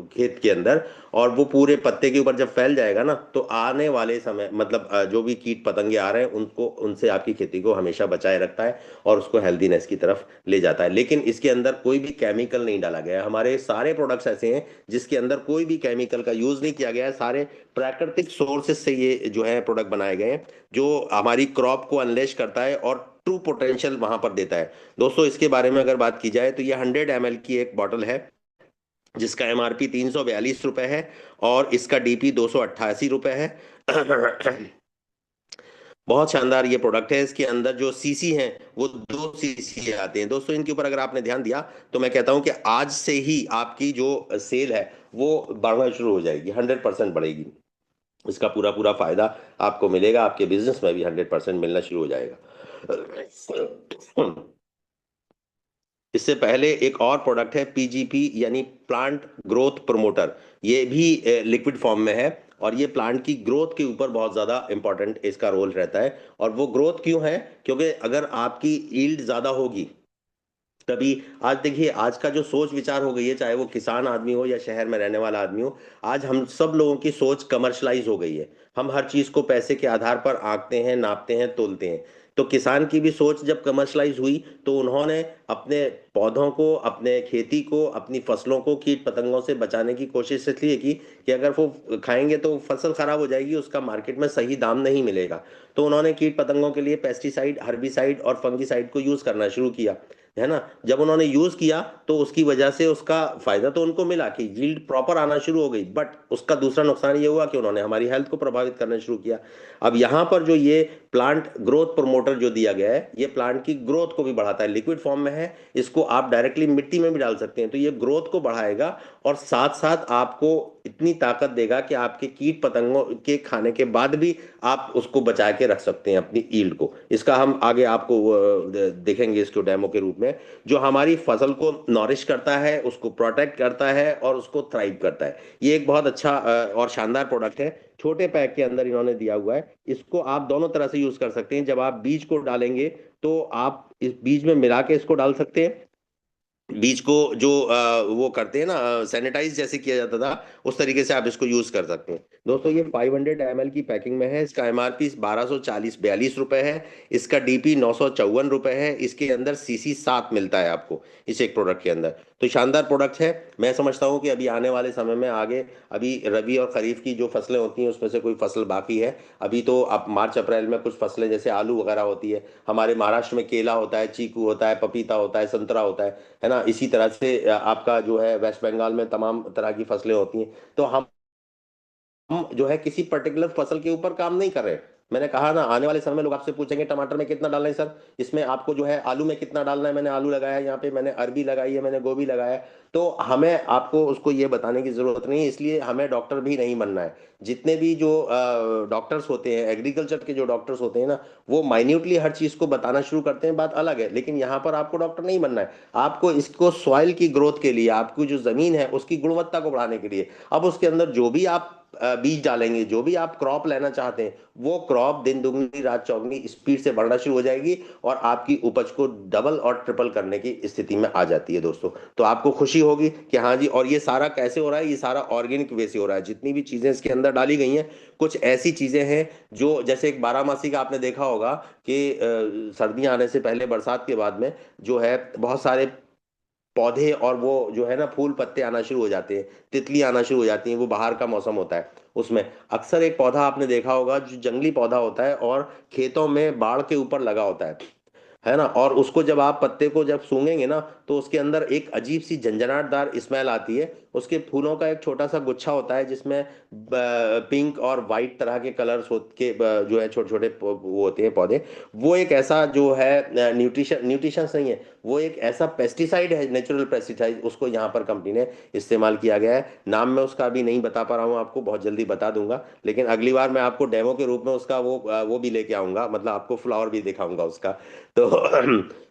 खेत के अंदर। और वो पूरे पत्ते के ऊपर जब फैल जाएगा ना, तो आने वाले समय मतलब जो भी कीट पतंगे आ रहे हैं उनको, उनसे आपकी खेती को हमेशा बचाए रखता है और उसको हेल्दीनेस की तरफ ले जाता है। लेकिन इसके अंदर कोई भी केमिकल नहीं डाला गया है। हमारे सारे प्रोडक्ट्स ऐसे हैं जिसके अंदर कोई भी केमिकल का यूज नहीं किया गया है। सारे प्राकृतिक सोर्सेज से ये जो है प्रोडक्ट बनाए गए हैं, जो हमारी क्रॉप को अनलेश करता है और ट्रू पोटेंशियल वहां पर देता है। दोस्तों इसके बारे में अगर बात की जाए तो ये 100 ml की एक बॉटल है, जिसका एमआरपी 342 रुपए है, और इसका डीपी 288 रुपए है। बहुत शानदार ये प्रोडक्ट है। इसके अंदर जो सीसी हैं वो 2 सीसी आते हैं। दोस्तों इनके ऊपर अगर आपने ध्यान दिया तो मैं कहता हूं कि आज से ही आपकी जो सेल है वो बढ़ना शुरू हो जाएगी, 100% बढ़ेगी। इसका पूरा पूरा फायदा आपको मिलेगा, आपके बिजनेस में भी 100% मिलना शुरू हो जाएगा। इससे पहले एक और प्रोडक्ट है पीजीपी, यानी प्लांट ग्रोथ प्रमोटर। ये भी लिक्विड फॉर्म में है, और ये प्लांट की ग्रोथ के ऊपर बहुत ज़्यादा इंपॉर्टेंट इसका रोल रहता है। और वो ग्रोथ क्यों है? क्योंकि अगर आपकी ईल्ड ज़्यादा होगी तभी, आज देखिए आज का जो सोच विचार हो गई है, चाहे वो किसान आदमी हो या शहर में रहने वाला आदमी हो, आज हम सब लोगों की सोच कमर्शलाइज हो गई है। हम हर चीज को पैसे के आधार पर आंकते हैं, नापते हैं, तोलते हैं। तो किसान की भी सोच जब कमर्शलाइज हुई तो उन्होंने अपने पौधों को, अपने खेती को, अपनी फसलों को कीट पतंगों से बचाने की कोशिश इसलिए की कि अगर वो खाएंगे तो फसल खराब हो जाएगी, उसका मार्केट में सही दाम नहीं मिलेगा। तो उन्होंने कीट पतंगों के लिए पेस्टिसाइड, हर्बिसाइड और फंगिसाइड को यूज करना शुरू किया, है ना। जब उन्होंने यूज किया तो उसकी वजह से उसका फायदा तो उनको मिला कि यील्ड प्रॉपर आना शुरू हो गई, बट उसका दूसरा नुकसान ये हुआ कि उन्होंने हमारी हेल्थ को प्रभावित करना शुरू किया। अब यहाँ पर जो ये प्लांट ग्रोथ प्रमोटर जो दिया गया है, ये प्लांट की ग्रोथ को भी बढ़ाता है, लिक्विड फॉर्म में है। इसको आप डायरेक्टली मिट्टी में भी डाल सकते हैं, तो ये ग्रोथ को बढ़ाएगा और साथ साथ आपको इतनी ताकत देगा कि आपके कीट पतंगों के खाने के बाद भी आप उसको बचा के रख सकते हैं अपनी ईल्ड को। इसका हम आगे आपको देखेंगे इसको डेमो के रूप में, जो हमारी फसल को नॉरिश करता है, उसको प्रोटेक्ट करता है और उसको थ्राइव करता है। ये एक बहुत अच्छा और शानदार प्रोडक्ट है। छोटे पैक के अंदर इन्होंने दिया हुआ है। इसको आप दोनों तरह से यूज कर सकते हैं। जब आप बीज को डालेंगे तो आप इस बीज में मिला के इसको डाल सकते हैं। बीज को जो वो करते हैं ना, सैनिटाइज जैसे किया जाता था, उस तरीके से आप इसको यूज कर सकते हैं। दोस्तों ये 500 ml की पैकिंग में है। इसका एमआरपी 1242 है। इसका डीपी 954 है। इसके अंदर सीसी 7 मिलता है आपको इस एक प्रोडक्ट के अंदर। तो शानदार प्रोडक्ट है। मैं समझता हूँ कि अभी आने वाले समय में आगे, अभी रबी और खरीफ की जो फसलें होती हैं उसमें से कोई फसल बाकी है। अभी तो अब मार्च अप्रैल में कुछ फसलें जैसे आलू वगैरह होती है, हमारे महाराष्ट्र में केला होता है, चीकू होता है, पपीता होता है, संतरा होता है ना। इसी तरह से आपका जो है वेस्ट बंगाल में तमाम तरह की फसलें होती हैं। तो हम जो है किसी पर्टिकुलर फसल के ऊपर काम नहीं कर रहे। मैंने कहा ना, आने वाले समय में लोग आपसे पूछेंगे टमाटर में कितना डालना है सर, इसमें आपको जो है आलू में कितना डालना है। मैंने आलू लगाया है यहाँ पे, मैंने अरबी लगाई है, मैंने गोभी लगाया है। तो हमें आपको उसको ये बताने की जरूरत नहीं है, इसलिए हमें डॉक्टर भी नहीं बनना है। जितने भी जो डॉक्टर्स होते हैं, एग्रीकल्चर के जो डॉक्टर्स होते हैं ना, वो माइन्यूटली हर चीज को बताना शुरू करते हैं, बात अलग है। लेकिन यहाँ पर आपको डॉक्टर नहीं बनना है। आपको इसको सॉइल की ग्रोथ के लिए, आपकी जो जमीन है उसकी गुणवत्ता को बढ़ाने के लिए, अब उसके अंदर जो भी आप बीज डालेंगे, जो भी आप क्रॉप लेना चाहते हैं, वो क्रॉप दिन दुगनी रात चौगनी स्पीड से बढ़ना शुरू हो जाएगी और आपकी उपज को डबल और ट्रिपल करने की स्थिति में आ जाती है दोस्तों। तो आपको खुशी होगी कि हाँ जी, और ये सारा कैसे हो रहा है, ये सारा ऑर्गेनिक वे से हो रहा है। जितनी भी चीजें इसके अंदर डाली गई हैं, कुछ ऐसी चीजें हैं जो, जैसे एक बारहमासी का आपने देखा होगा कि सर्दियां आने से पहले, बरसात के बाद में जो है बहुत सारे पौधे और वो जो है ना फूल पत्ते आना शुरू हो जाते हैं, तितली आना शुरू हो जाती हैं, वो बाहर का मौसम होता है। उसमें अक्सर एक पौधा आपने देखा होगा जो जंगली पौधा होता है और खेतों में बाढ़ के ऊपर लगा होता है ना, और उसको जब आप पत्ते को जब सूंघेंगे ना, तो उसके अंदर एक अजीब सी झंझनाटदार स्मेल आती है। उसके फूलों का एक छोटा सा गुच्छा होता है जिसमें पिंक और वाइट तरह के कलर्स हो के जो है छोटे छोटे वो होते हैं पौधे। वो एक ऐसा जो है न्यूट्रिशन नहीं है, वो एक ऐसा पेस्टिसाइड है, नेचुरल पेस्टिसाइड, उसको यहाँ पर कंपनी ने इस्तेमाल किया गया है। नाम मैं उसका अभी नहीं बता पा रहा हूँ, आपको बहुत जल्दी बता दूंगा, लेकिन अगली बार मैं आपको डेमो के रूप में उसका वो भी लेके आऊंगा, मतलब आपको फ्लावर भी दिखाऊंगा उसका। तो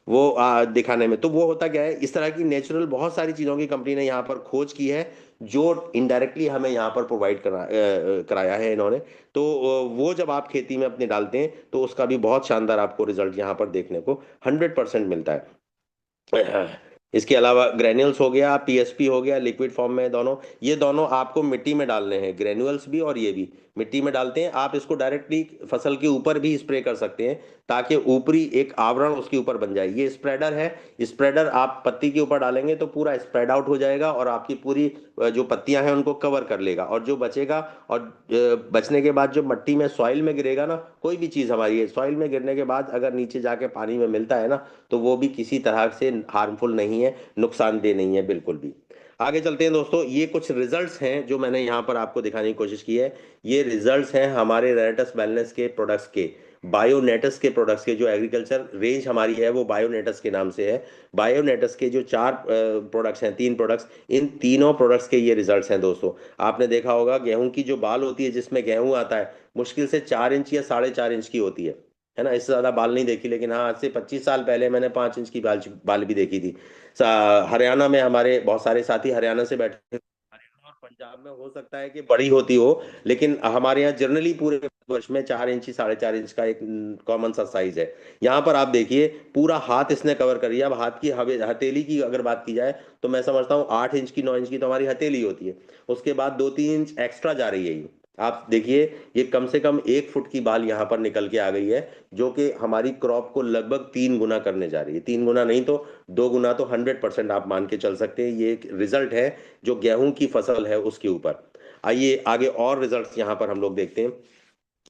वो दिखाने में तो वो होता क्या है, इस तरह की नेचुरल बहुत सारी चीज़ों की कंपनी ने यहाँ पर खोज की है, जो इनडायरेक्टली हमें यहाँ पर प्रोवाइड कराया है इन्होंने। तो वो जब आप खेती में अपने डालते हैं तो उसका भी बहुत शानदार आपको रिजल्ट यहाँ पर देखने को 100% मिलता है। इसके अलावा ग्रेन्यूल्स हो गया, पीएसपी हो गया, लिक्विड फॉर्म में दोनों, ये दोनों आपको मिट्टी में डालने हैं, ग्रेन्यूल्स भी और ये भी मिट्टी में डालते हैं। आप इसको डायरेक्टली फसल के ऊपर भी स्प्रे कर सकते हैं ताकि ऊपरी एक आवरण उसके ऊपर बन जाए। ये स्प्रेडर है, स्प्रेडर आप पत्ती के ऊपर डालेंगे तो पूरा स्प्रेड आउट हो जाएगा और आपकी पूरी जो पत्तियां हैं उनको कवर कर लेगा, और जो बचेगा और बचने के बाद जो मिट्टी में सॉइल में गिरेगा ना, कोई भी चीज़ हमारी सॉइल में गिरने के बाद अगर नीचे जाके पानी में मिलता है ना, तो वो भी किसी तरह से हार्मफुल नहीं है, नुकसानदेह नहीं है बिल्कुल भी। आगे चलते हैं दोस्तों, ये कुछ रिजल्ट्स हैं जो मैंने यहाँ पर आपको दिखाने की कोशिश की है। ये रिजल्ट्स हैं हमारे रेनेटस वेलनेस के प्रोडक्ट्स के, बायोनेटस के प्रोडक्ट्स के। जो एग्रीकल्चर रेंज हमारी है वो बायोनेटस के नाम से है। बायोनेटस के जो चार प्रोडक्ट्स हैं, तीन प्रोडक्ट्स, इन तीनों प्रोडक्ट्स के ये रिजल्ट्स हैं दोस्तों। आपने देखा होगा गेहूं की जो बाल होती है जिसमें गेहूं आता है, मुश्किल से 4 इंच या 4.5 इंच की होती है ना, इससे ज्यादा बाल नहीं देखी, लेकिन हाँ आज से 25 साल पहले मैंने 5 इंच की बाल भी देखी थी। हरियाणा में हमारे बहुत सारे साथी हरियाणा से बैठे, हरियाणा और पंजाब में हो सकता है कि बड़ी होती हो, लेकिन हमारे यहाँ जनरली पूरे वर्ष में 4 इंच 4.5 इंच का एक कॉमन सा साइज है। यहाँ पर आप देखिए पूरा हाथ इसने कवर कर लिया। अब हाथ की हथेली की अगर बात की जाए तो मैं समझता हूँ 8 इंच की 9 इंच की तो हमारी हथेली होती है, उसके बाद 2-3 इंच एक्स्ट्रा जा रही है ये। आप देखिए ये कम से कम 1 फुट की बाल यहाँ पर निकल के आ गई है, जो कि हमारी क्रॉप को लगभग 3 गुना करने जा रही है। 3 गुना नहीं तो 2 गुना तो 100% आप मान के चल सकते हैं। ये एक रिजल्ट है जो गेहूं की फसल है उसके ऊपर। आइए आगे और रिजल्ट्स यहाँ पर हम लोग देखते हैं।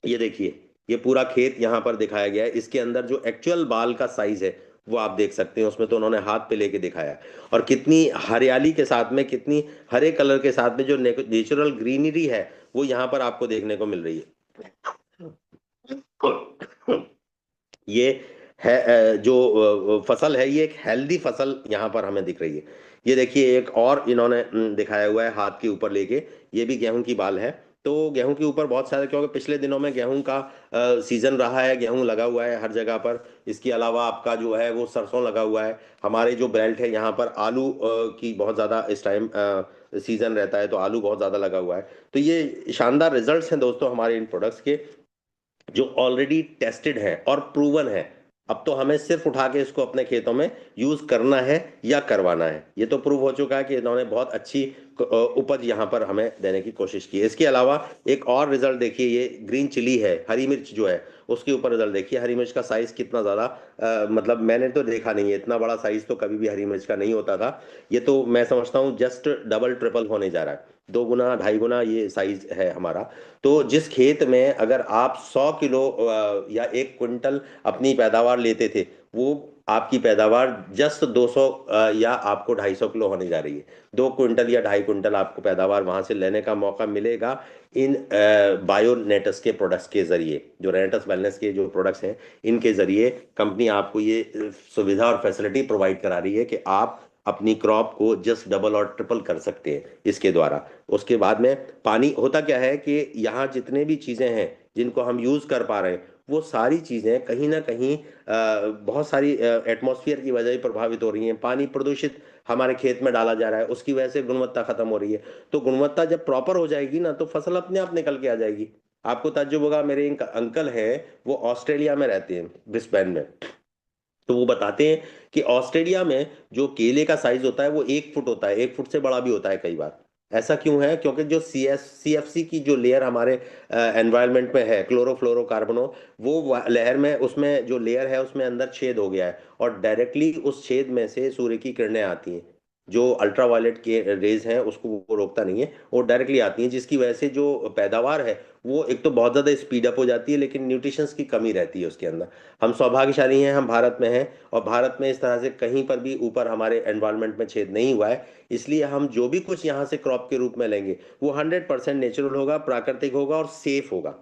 ये देखिए, ये पूरा खेत यहाँ पर दिखाया गया है, इसके अंदर जो एक्चुअल बाल का साइज है वो आप देख सकते हैं, उसमें तो उन्होंने हाथ पे लेके दिखाया है। और कितनी हरियाली के साथ में, कितनी हरे कलर के साथ में जो नेचुरल ग्रीनरी है वो यहाँ पर आपको देखने को मिल रही है। ये है जो फसल है, ये एक हेल्दी फसल यहाँ पर हमें दिख रही है। ये देखिए एक और इन्होंने दिखाया हुआ है हाथ के ऊपर लेके, ये भी गेहूं की बाल है। तो गेहूं के ऊपर बहुत सारे, क्योंकि पिछले दिनों में गेहूं का सीजन रहा है, गेहूं लगा हुआ है हर जगह पर। इसके अलावा आपका जो है वो सरसों लगा हुआ है। हमारे जो बेल्ट है यहाँ पर आलू की बहुत ज़्यादा इस टाइम सीजन रहता है, तो आलू बहुत ज़्यादा लगा हुआ है। तो ये शानदार रिजल्ट्स हैं दोस्तों हमारे इन प्रोडक्ट्स के, जो ऑलरेडी टेस्टेड है और प्रूवन है। अब तो हमें सिर्फ उठा के इसको अपने खेतों में यूज करना है या करवाना है। ये तो प्रूव हो चुका है कि इन्होंने बहुत अच्छी उपज यहाँ पर हमें देने की कोशिश की है। इसके अलावा एक और रिजल्ट देखिए, ये ग्रीन चिली है, हरी मिर्च जो है उसके ऊपर रिजल्ट देखिए। हरी मिर्च का साइज कितना ज्यादा मतलब मैंने तो देखा नहीं है, इतना बड़ा साइज तो कभी भी हरी मिर्च का नहीं होता था। ये तो मैं समझता हूँ जस्ट डबल ट्रिपल होने जा रहा है, 2 गुना 2.5 गुना ये साइज है हमारा। तो जिस खेत में अगर आप 100 किलो या 1 क्विंटल अपनी पैदावार लेते थे, वो आपकी पैदावार जस्ट 200 या आपको 250 किलो होने जा रही है। 2 क्विंटल या 2.5 क्विंटल आपको पैदावार वहां से लेने का मौका मिलेगा इन बायोनेटस के प्रोडक्ट्स के जरिए। जो रेनेटस वेलनेस के जो प्रोडक्ट्स हैं इनके जरिए कंपनी आपको ये सुविधा और फैसिलिटी प्रोवाइड करा रही है कि आप अपनी क्रॉप को जस्ट डबल और ट्रिपल कर सकते हैं इसके द्वारा। उसके बाद में पानी, होता क्या है कि यहाँ जितने भी चीज़ें हैं जिनको हम यूज़ कर पा रहे हैं, वो सारी चीज़ें कहीं ना कहीं बहुत सारी एटमॉस्फेयर की वजह से प्रभावित हो रही हैं। पानी प्रदूषित हमारे खेत में डाला जा रहा है, उसकी वजह से गुणवत्ता खत्म हो रही है। तो गुणवत्ता जब प्रॉपर हो जाएगी ना तो फसल अपने आप निकल के आ जाएगी। आपको ताज्जुब होगा, मेरे एक अंकल हैं, वो ऑस्ट्रेलिया में रहते हैं, ब्रिस्बेन में। तो वो बताते हैं कि ऑस्ट्रेलिया में जो केले का साइज होता है वो 1 फुट होता है, 1 फुट से बड़ा भी होता है कई बार। ऐसा क्यों है? क्योंकि जो CFC की जो लेयर हमारे एनवायरनमेंट में है, क्लोरोफ्लोरोकार्बनो, वो लहर में, उसमें जो लेयर है उसमें अंदर छेद हो गया है, और डायरेक्टली उस छेद में से सूर्य की किरणें आती हैं। जो अल्ट्रावायलेट के रेज हैं उसको वो रोकता नहीं है, वो डायरेक्टली आती हैं, जिसकी वजह से जो पैदावार है वो एक तो बहुत ज़्यादा स्पीड अप हो जाती है, लेकिन न्यूट्रिशंस की कमी रहती है उसके अंदर। हम सौभाग्यशाली हैं, हम भारत में हैं, और भारत में इस तरह से कहीं पर भी ऊपर हमारे एनवायरनमेंट में छेद नहीं हुआ है। इसलिए हम जो भी कुछ यहाँ से क्रॉप के रूप में लेंगे वो 100% नेचुरल होगा, प्राकृतिक होगा और सेफ होगा।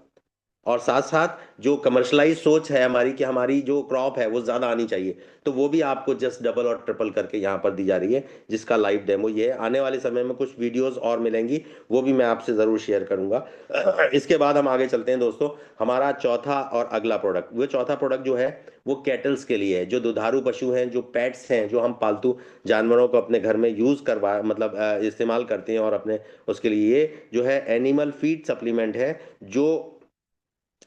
और साथ साथ जो कमर्शलाइज सोच है हमारी कि हमारी जो क्रॉप है वो ज़्यादा आनी चाहिए, तो वो भी आपको जस्ट डबल और ट्रिपल करके यहाँ पर दी जा रही है, जिसका लाइव डेमो ये है। आने वाले समय में कुछ वीडियोस और मिलेंगी, वो भी मैं आपसे ज़रूर शेयर करूंगा। इसके बाद हम आगे चलते हैं दोस्तों। हमारा चौथा और अगला प्रोडक्ट, वो चौथा प्रोडक्ट जो है वो कैटल्स के लिए है, जो दुधारू पशु हैं, जो पेट्स हैं, जो हम पालतू जानवरों को अपने घर में यूज़ करवा, मतलब इस्तेमाल करते हैं, और अपने उसके लिए ये जो है एनिमल फीड सप्लीमेंट है, जो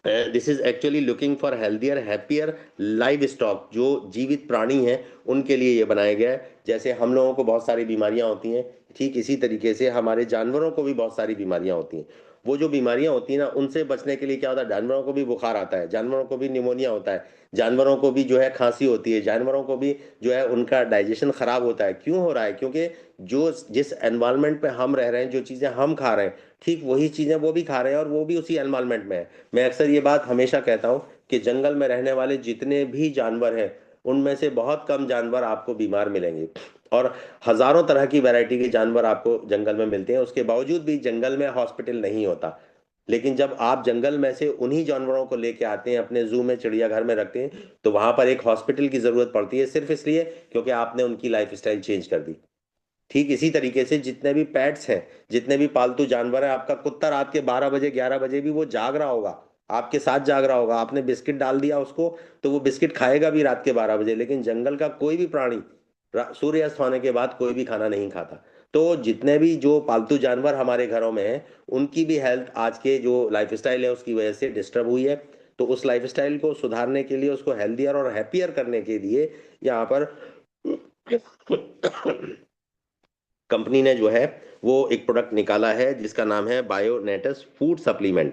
this is actually looking for healthier happier live stock. जो जीवित प्राणी हैं उनके लिए ये बनाया गया है। जैसे हम लोगों को बहुत सारी बीमारियां होती हैं, ठीक इसी तरीके से हमारे जानवरों को भी बहुत सारी बीमारियां होती हैं। वो जो बीमारियां होती हैं ना, उनसे बचने के लिए क्या होता है, जानवरों को भी बुखार आता है, जानवरों को भी निमोनिया होता है, जानवरों को भी जो है खांसी होती है, जानवरों को भी जो है उनका डाइजेशन खराब होता है। क्यों हो रहा है? क्योंकि जो जिस एनवायरनमेंट में हम रह रहे हैं, जो चीज़ें हम खा रहे हैं, ठीक वही चीज़ें वो भी खा रहे हैं, और वो भी उसी एनवायरनमेंट में है। मैं अक्सर ये बात हमेशा कहता हूँ कि जंगल में रहने वाले जितने भी जानवर हैं, उनमें से बहुत कम जानवर आपको बीमार मिलेंगे, और हजारों तरह की वैरायटी के जानवर आपको जंगल में मिलते हैं। उसके बावजूद भी जंगल में हॉस्पिटल नहीं होता। लेकिन जब आप जंगल में से उन्हीं जानवरों को लेके आते हैं, अपने जू में, चिड़ियाघर में रखते हैं, तो वहां पर एक हॉस्पिटल की जरूरत पड़ती है, सिर्फ इसलिए क्योंकि आपने उनकी लाइफ स्टाइल चेंज कर दी। ठीक इसी तरीके से जितने भी पेट्स हैं, जितने भी पालतू जानवर हैं, आपका कुत्ता रात के 12 बजे, 11 बजे भी वो जाग रहा होगा, आपके साथ जाग रहा होगा, आपने बिस्किट डाल दिया उसको तो वो बिस्किट खाएगा भी रात के 12 बजे। लेकिन जंगल का कोई भी प्राणी सूर्यास्त होने के बाद कोई भी खाना नहीं खाता। तो जितने भी जो पालतू जानवर हमारे घरों में हैं, उनकी भी हेल्थ आज के जो लाइफस्टाइल है उसकी वजह से डिस्टर्ब हुई है। तो उस लाइफस्टाइल को सुधारने के लिए, उसको हेल्दियर और हैप्पियर करने के लिए यहाँ पर कंपनी ने जो है वो एक प्रोडक्ट निकाला है जिसका नाम है बायोनेटस फूड सप्लीमेंट।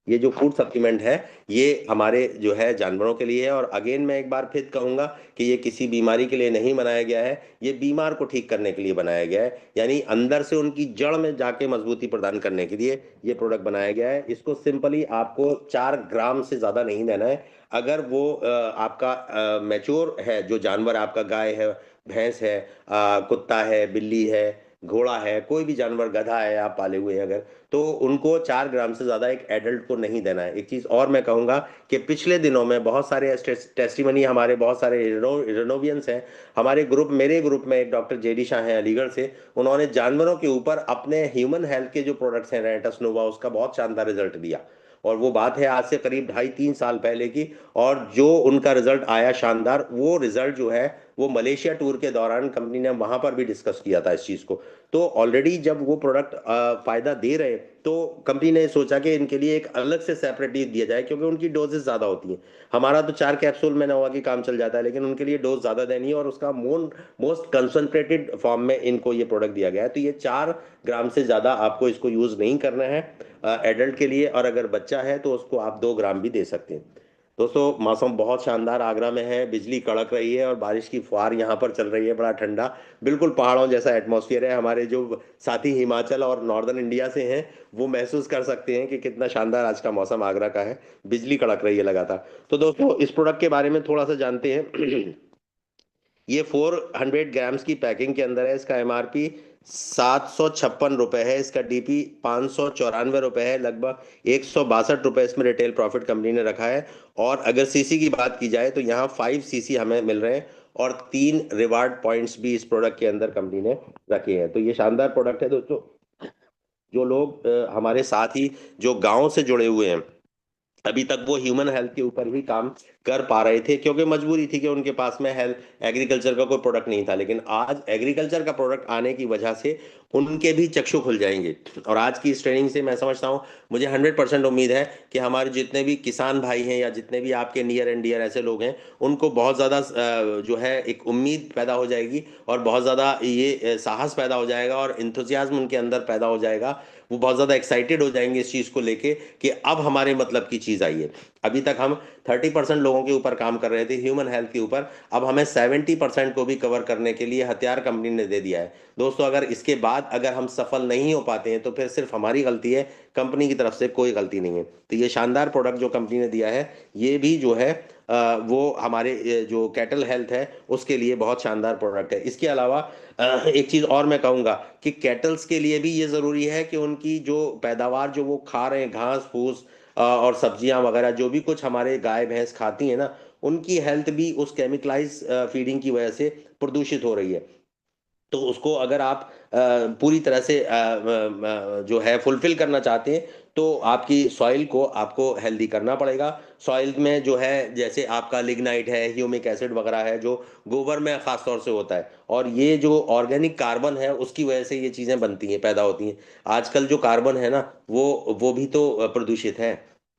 ये जो फूड सप्लीमेंट है, ये हमारे जो है जानवरों के लिए है। और अगेन मैं एक बार फिर कहूंगा कि ये किसी बीमारी के लिए नहीं बनाया गया है, ये बीमार को ठीक करने के लिए बनाया गया है, यानी अंदर से उनकी जड़ में जाके मजबूती प्रदान करने के लिए ये प्रोडक्ट बनाया गया है। इसको सिंपली आपको 4 ग्राम से ज्यादा नहीं देना है। अगर वो आपका मैच्योर है, जो जानवर आपका गाय है, भैंस है, कुत्ता है, बिल्ली है, घोड़ा है, कोई भी जानवर, गधा है आप पाले हुए हैं अगर, तो उनको 4 ग्राम से ज्यादा एक एडल्ट को नहीं देना है। एक चीज और मैं कहूंगा कि पिछले दिनों में बहुत सारे टेस्टिमनी, हमारे बहुत सारे रिनोवियंस हैं हमारे ग्रुप, मेरे ग्रुप में एक डॉक्टर जेडी शाह हैं अलीगढ़ से, उन्होंने जानवरों के ऊपर अपने ह्यूमन हेल्थ के जो प्रोडक्ट्स हैं, रेंटस नोवा, उसका बहुत शानदार रिजल्ट दिया। और वो बात है आज से करीब 2.5-3 साल पहले की। और जो उनका रिजल्ट आया शानदार, वो रिजल्ट जो है वो मलेशिया टूर के दौरान कंपनी ने वहां पर भी डिस्कस किया था इस चीज को। तो ऑलरेडी जब वो प्रोडक्ट फायदा दे रहे, तो कंपनी ने सोचा कि इनके लिए एक अलग से सेपरेटली दिया जाए, क्योंकि उनकी डोजेस ज्यादा होती हैं। हमारा तो 4 कैप्सूल में नवा की काम चल जाता है, लेकिन उनके लिए डोज ज्यादा देनी है, और उसका मोस्ट कंसंट्रेटेड फॉर्म में इनको ये प्रोडक्ट दिया गया है। तो ये 4 ग्राम से ज्यादा आपको इसको यूज नहीं करना है एडल्ट के लिए, और अगर बच्चा है तो उसको आप 2 ग्राम भी दे सकते हैं। दोस्तों, मौसम बहुत शानदार आगरा में है, बिजली कड़क रही है और बारिश की फुहार यहाँ पर चल रही है, बड़ा ठंडा, बिल्कुल पहाड़ों जैसा एटमॉस्फेयर है। हमारे जो साथी हिमाचल और नॉर्दर्न इंडिया से हैं वो महसूस कर सकते हैं कि कितना शानदार आज का मौसम आगरा का है। बिजली कड़क रही है लगातार। तो दोस्तों, इस प्रोडक्ट के बारे में थोड़ा सा जानते हैं। ये 400 ग्राम्स की पैकिंग के अंदर है। इसका MRP 756 रुपये है, इसका DP 594 रुपये है, लगभग 162 रुपये इसमें रिटेल प्रॉफिट कंपनी ने रखा है। और अगर सीसी की बात की जाए तो यहाँ 5 cc हमें मिल रहे हैं, और 3 रिवार्ड पॉइंट्स भी इस प्रोडक्ट के अंदर कंपनी ने रखे हैं। तो ये शानदार प्रोडक्ट है दोस्तों। जो लोग हमारे साथ ही जो गांव से जुड़े हुए हैं, अभी तक वो ह्यूमन हेल्थ के ऊपर ही काम कर पा रहे थे, क्योंकि मजबूरी थी कि उनके पास में हेल्थ एग्रीकल्चर का कोई प्रोडक्ट नहीं था। लेकिन आज एग्रीकल्चर का प्रोडक्ट आने की वजह से उनके भी चक्षु खुल जाएंगे। और आज की इस ट्रेनिंग से मैं समझता हूँ, मुझे 100% उम्मीद है कि हमारे जितने भी किसान भाई हैं या जितने भी आपके नियर एंड डियर ऐसे लोग हैं, उनको बहुत ज़्यादा जो है एक उम्मीद पैदा हो जाएगी, और बहुत ज़्यादा ये साहस पैदा हो जाएगा, और इंथुजियाज्म उनके अंदर पैदा हो जाएगा। वो बहुत ज़्यादा एक्साइटेड हो जाएंगे इस चीज़ को लेके कि अब हमारे मतलब की चीज़ आई है। अभी तक हम 30% लोगों के ऊपर काम कर रहे थे ह्यूमन हेल्थ के ऊपर, अब हमें 70% को भी कवर करने के लिए हथियार कंपनी ने दे दिया है। दोस्तों, अगर इसके बाद अगर हम सफल नहीं हो पाते हैं तो फिर सिर्फ हमारी गलती है, कंपनी की तरफ से कोई गलती नहीं है। तो ये शानदार प्रोडक्ट जो कंपनी ने दिया है, ये भी जो है वो हमारे जो कैटल हेल्थ है उसके लिए बहुत शानदार प्रोडक्ट है। इसके अलावा एक चीज़ और मैं कहूँगा कि कैटल्स के लिए भी ये ज़रूरी है कि उनकी जो पैदावार जो वो खा रहे हैं, घास फूस और सब्जियां वगैरह जो भी कुछ हमारे गाय भैंस खाती है ना, उनकी हेल्थ भी उस केमिकलाइज फीडिंग की वजह से प्रदूषित हो रही है। तो उसको अगर आप पूरी तरह से जो है फुलफिल करना चाहते हैं, तो आपकी सॉइल को आपको हेल्दी करना पड़ेगा। सॉइल में जो है जैसे आपका लिग्नाइट है, ह्यूमिक एसिड वगैरह है, जो गोबर में खास तौर से होता है, और ये जो ऑर्गेनिक कार्बन है उसकी वजह से ये चीज़ें बनती हैं, पैदा होती हैं। आजकल जो कार्बन है ना, वो भी तो प्रदूषित है।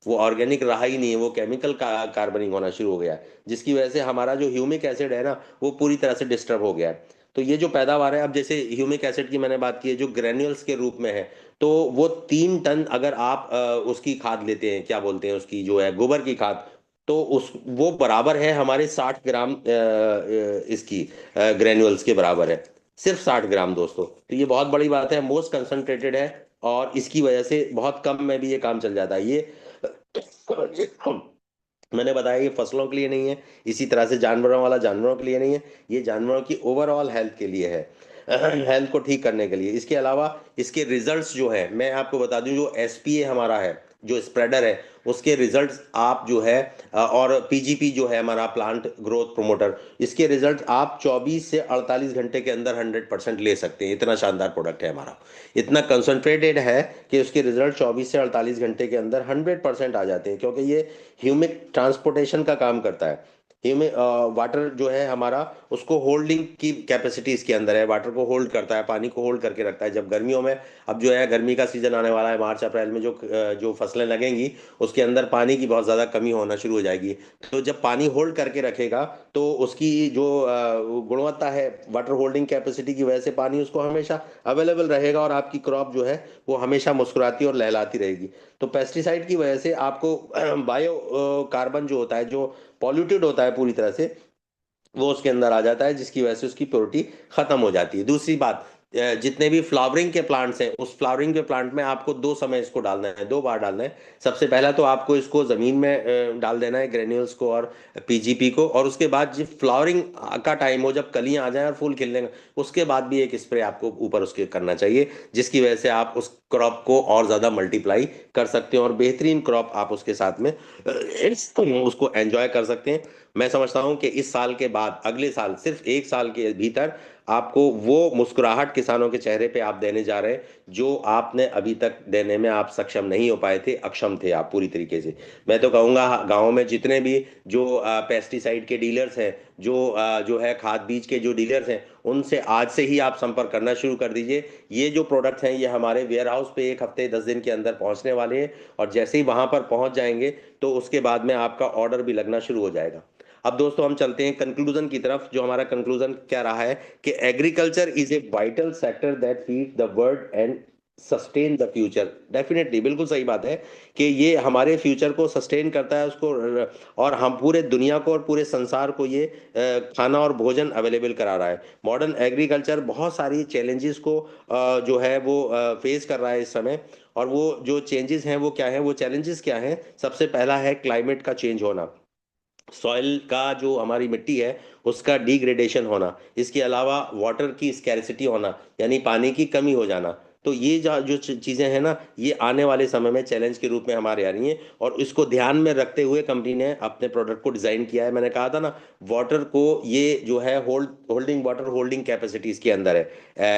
वो ऑर्गेनिक रहा ही नहीं है, वो केमिकल कार्बनिंग होना शुरू हो गया है, जिसकी वजह से हमारा जो ह्यूमिक एसिड है ना, वो पूरी तरह से डिस्टर्ब हो गया है। तो ये जो पैदावार है, अब जैसे ह्यूमिक एसिड की मैंने बात की है जो ग्रेन्यूल्स के रूप में है, तो वो 3 टन अगर आप उसकी खाद लेते हैं, क्या बोलते हैं उसकी जो है गोबर की खाद, तो उस वो बराबर है हमारे 60 ग्राम इसकी ग्रेन्यूल्स के बराबर है। सिर्फ 60 ग्राम दोस्तों, तो ये बहुत बड़ी बात है, मोस्ट कंसंट्रेटेड है, और इसकी वजह से बहुत कम में भी ये काम चल जाता है। ये मैंने बताया ये फसलों के लिए नहीं है, इसी तरह से जानवरों वाला जानवरों के लिए नहीं है, ये जानवरों की ओवरऑल हेल्थ के लिए है, हेल्थ को ठीक करने के लिए। इसके अलावा इसके रिजल्ट्स जो है मैं आपको बता दूं, जो एसपीए हमारा है, जो स्प्रेडर है, उसके रिजल्ट्स आप जो है और पीजीपी जो है हमारा प्लांट ग्रोथ प्रोमोटर, इसके रिजल्ट आप 24 से 48 घंटे के अंदर 100% ले सकते हैं। इतना शानदार प्रोडक्ट है हमारा, इतना कंसंट्रेटेड है कि उसके रिजल्ट 24 से 48 घंटे के अंदर 100% आ जाते हैं, क्योंकि ये ह्यूमिक ट्रांसपोर्टेशन का काम करता है। ह्यूमिक वाटर जो है हमारा, उसको होल्डिंग की कैपेसिटी इसके अंदर है, वाटर को होल्ड करता है, पानी को होल्ड करके रखता है। जब गर्मियों में, अब जो है गर्मी का सीजन आने वाला है, मार्च अप्रैल में जो फसलें लगेंगी, उसके अंदर पानी की बहुत ज़्यादा कमी होना शुरू हो जाएगी। तो जब पानी होल्ड करके रखेगा, तो उसकी जो गुणवत्ता है, वाटर होल्डिंग कैपेसिटी की वजह से पानी उसको हमेशा अवेलेबल रहेगा, और आपकी क्रॉप जो है वो हमेशा मुस्कुराती और लहलाती रहेगी। तो पेस्टिसाइड की वजह से आपको बायो कार्बन जो होता है, जो पॉल्यूटेड होता है पूरी तरह से, वो उसके अंदर आ जाता है, जिसकी वजह से उसकी प्योरिटी खत्म हो जाती है। दूसरी बात, जितने भी फ्लावरिंग के प्लांट्स हैं, उस फ्लावरिंग के प्लांट में आपको 2 समय इसको डालना है, 2 बार डालना है। सबसे पहला तो आपको इसको जमीन में डाल देना है, ग्रेन्यूल्स को और पीजीपी को, और उसके बाद जब फ्लावरिंग का टाइम हो, जब कलियां आ जाएं और फूल खिलने का, उसके बाद भी एक स्प्रे आपको ऊपर उसके करना चाहिए, जिसकी वजह से आप उस क्रॉप को और ज्यादा मल्टीप्लाई कर सकते हैं, और बेहतरीन क्रॉप आप उसके साथ में उसको एंजॉय कर सकते हैं। मैं समझता हूं कि इस साल के बाद अगले साल, सिर्फ 1 साल के भीतर, आपको वो मुस्कुराहट किसानों के चेहरे पे आप देने जा रहे हैं, जो आपने अभी तक देने में आप सक्षम नहीं हो पाए थे, अक्षम थे आप पूरी तरीके से। मैं तो कहूंगा गांव में जितने भी जो पेस्टिसाइड के डीलर्स हैं, जो है खाद बीज के जो डीलर्स हैं, उनसे आज से ही आप संपर्क करना शुरू कर दीजिए। ये जो प्रोडक्ट्स हैं, ये हमारे वेयर हाउस पे 1 हफ्ते 10 दिन के अंदर पहुंचने वाले हैं, और जैसे ही वहां पर पहुंच जाएंगे, तो उसके बाद में आपका ऑर्डर भी लगना शुरू हो जाएगा। अब दोस्तों हम चलते हैं कंक्लूजन की तरफ। जो हमारा कंक्लूजन क्या रहा है कि agriculture is a vital sector that feed the world and sustain the future. Definitely बिल्कुल सही बात है कि ये हमारे फ्यूचर को सस्टेन करता है, उसको, और हम पूरे दुनिया को और पूरे संसार को ये खाना और भोजन अवेलेबल करा रहा है। मॉडर्न एग्रीकल्चर बहुत सारी चैलेंजेस को जो है वो फेस कर रहा है इस समय। और वो जो चेंजेस हैं वो क्या है, वो चैलेंजेस क्या हैं? सबसे पहला है क्लाइमेट का चेंज होना, सॉइल का जो हमारी मिट्टी है उसका डिग्रेडेशन होना, इसके अलावा वाटर की स्कैरिसिटी होना, यानी पानी की कमी हो जाना। तो ये जो चीज़ें हैं ना, ये आने वाले समय में चैलेंज के रूप में हमारे आ रही हैं, और इसको ध्यान में रखते हुए कंपनी ने अपने प्रोडक्ट को डिज़ाइन किया है। मैंने कहा था ना, वाटर को ये जो है होल्डिंग वाटर होल्डिंग कैपेसिटीज़ के अंदर है,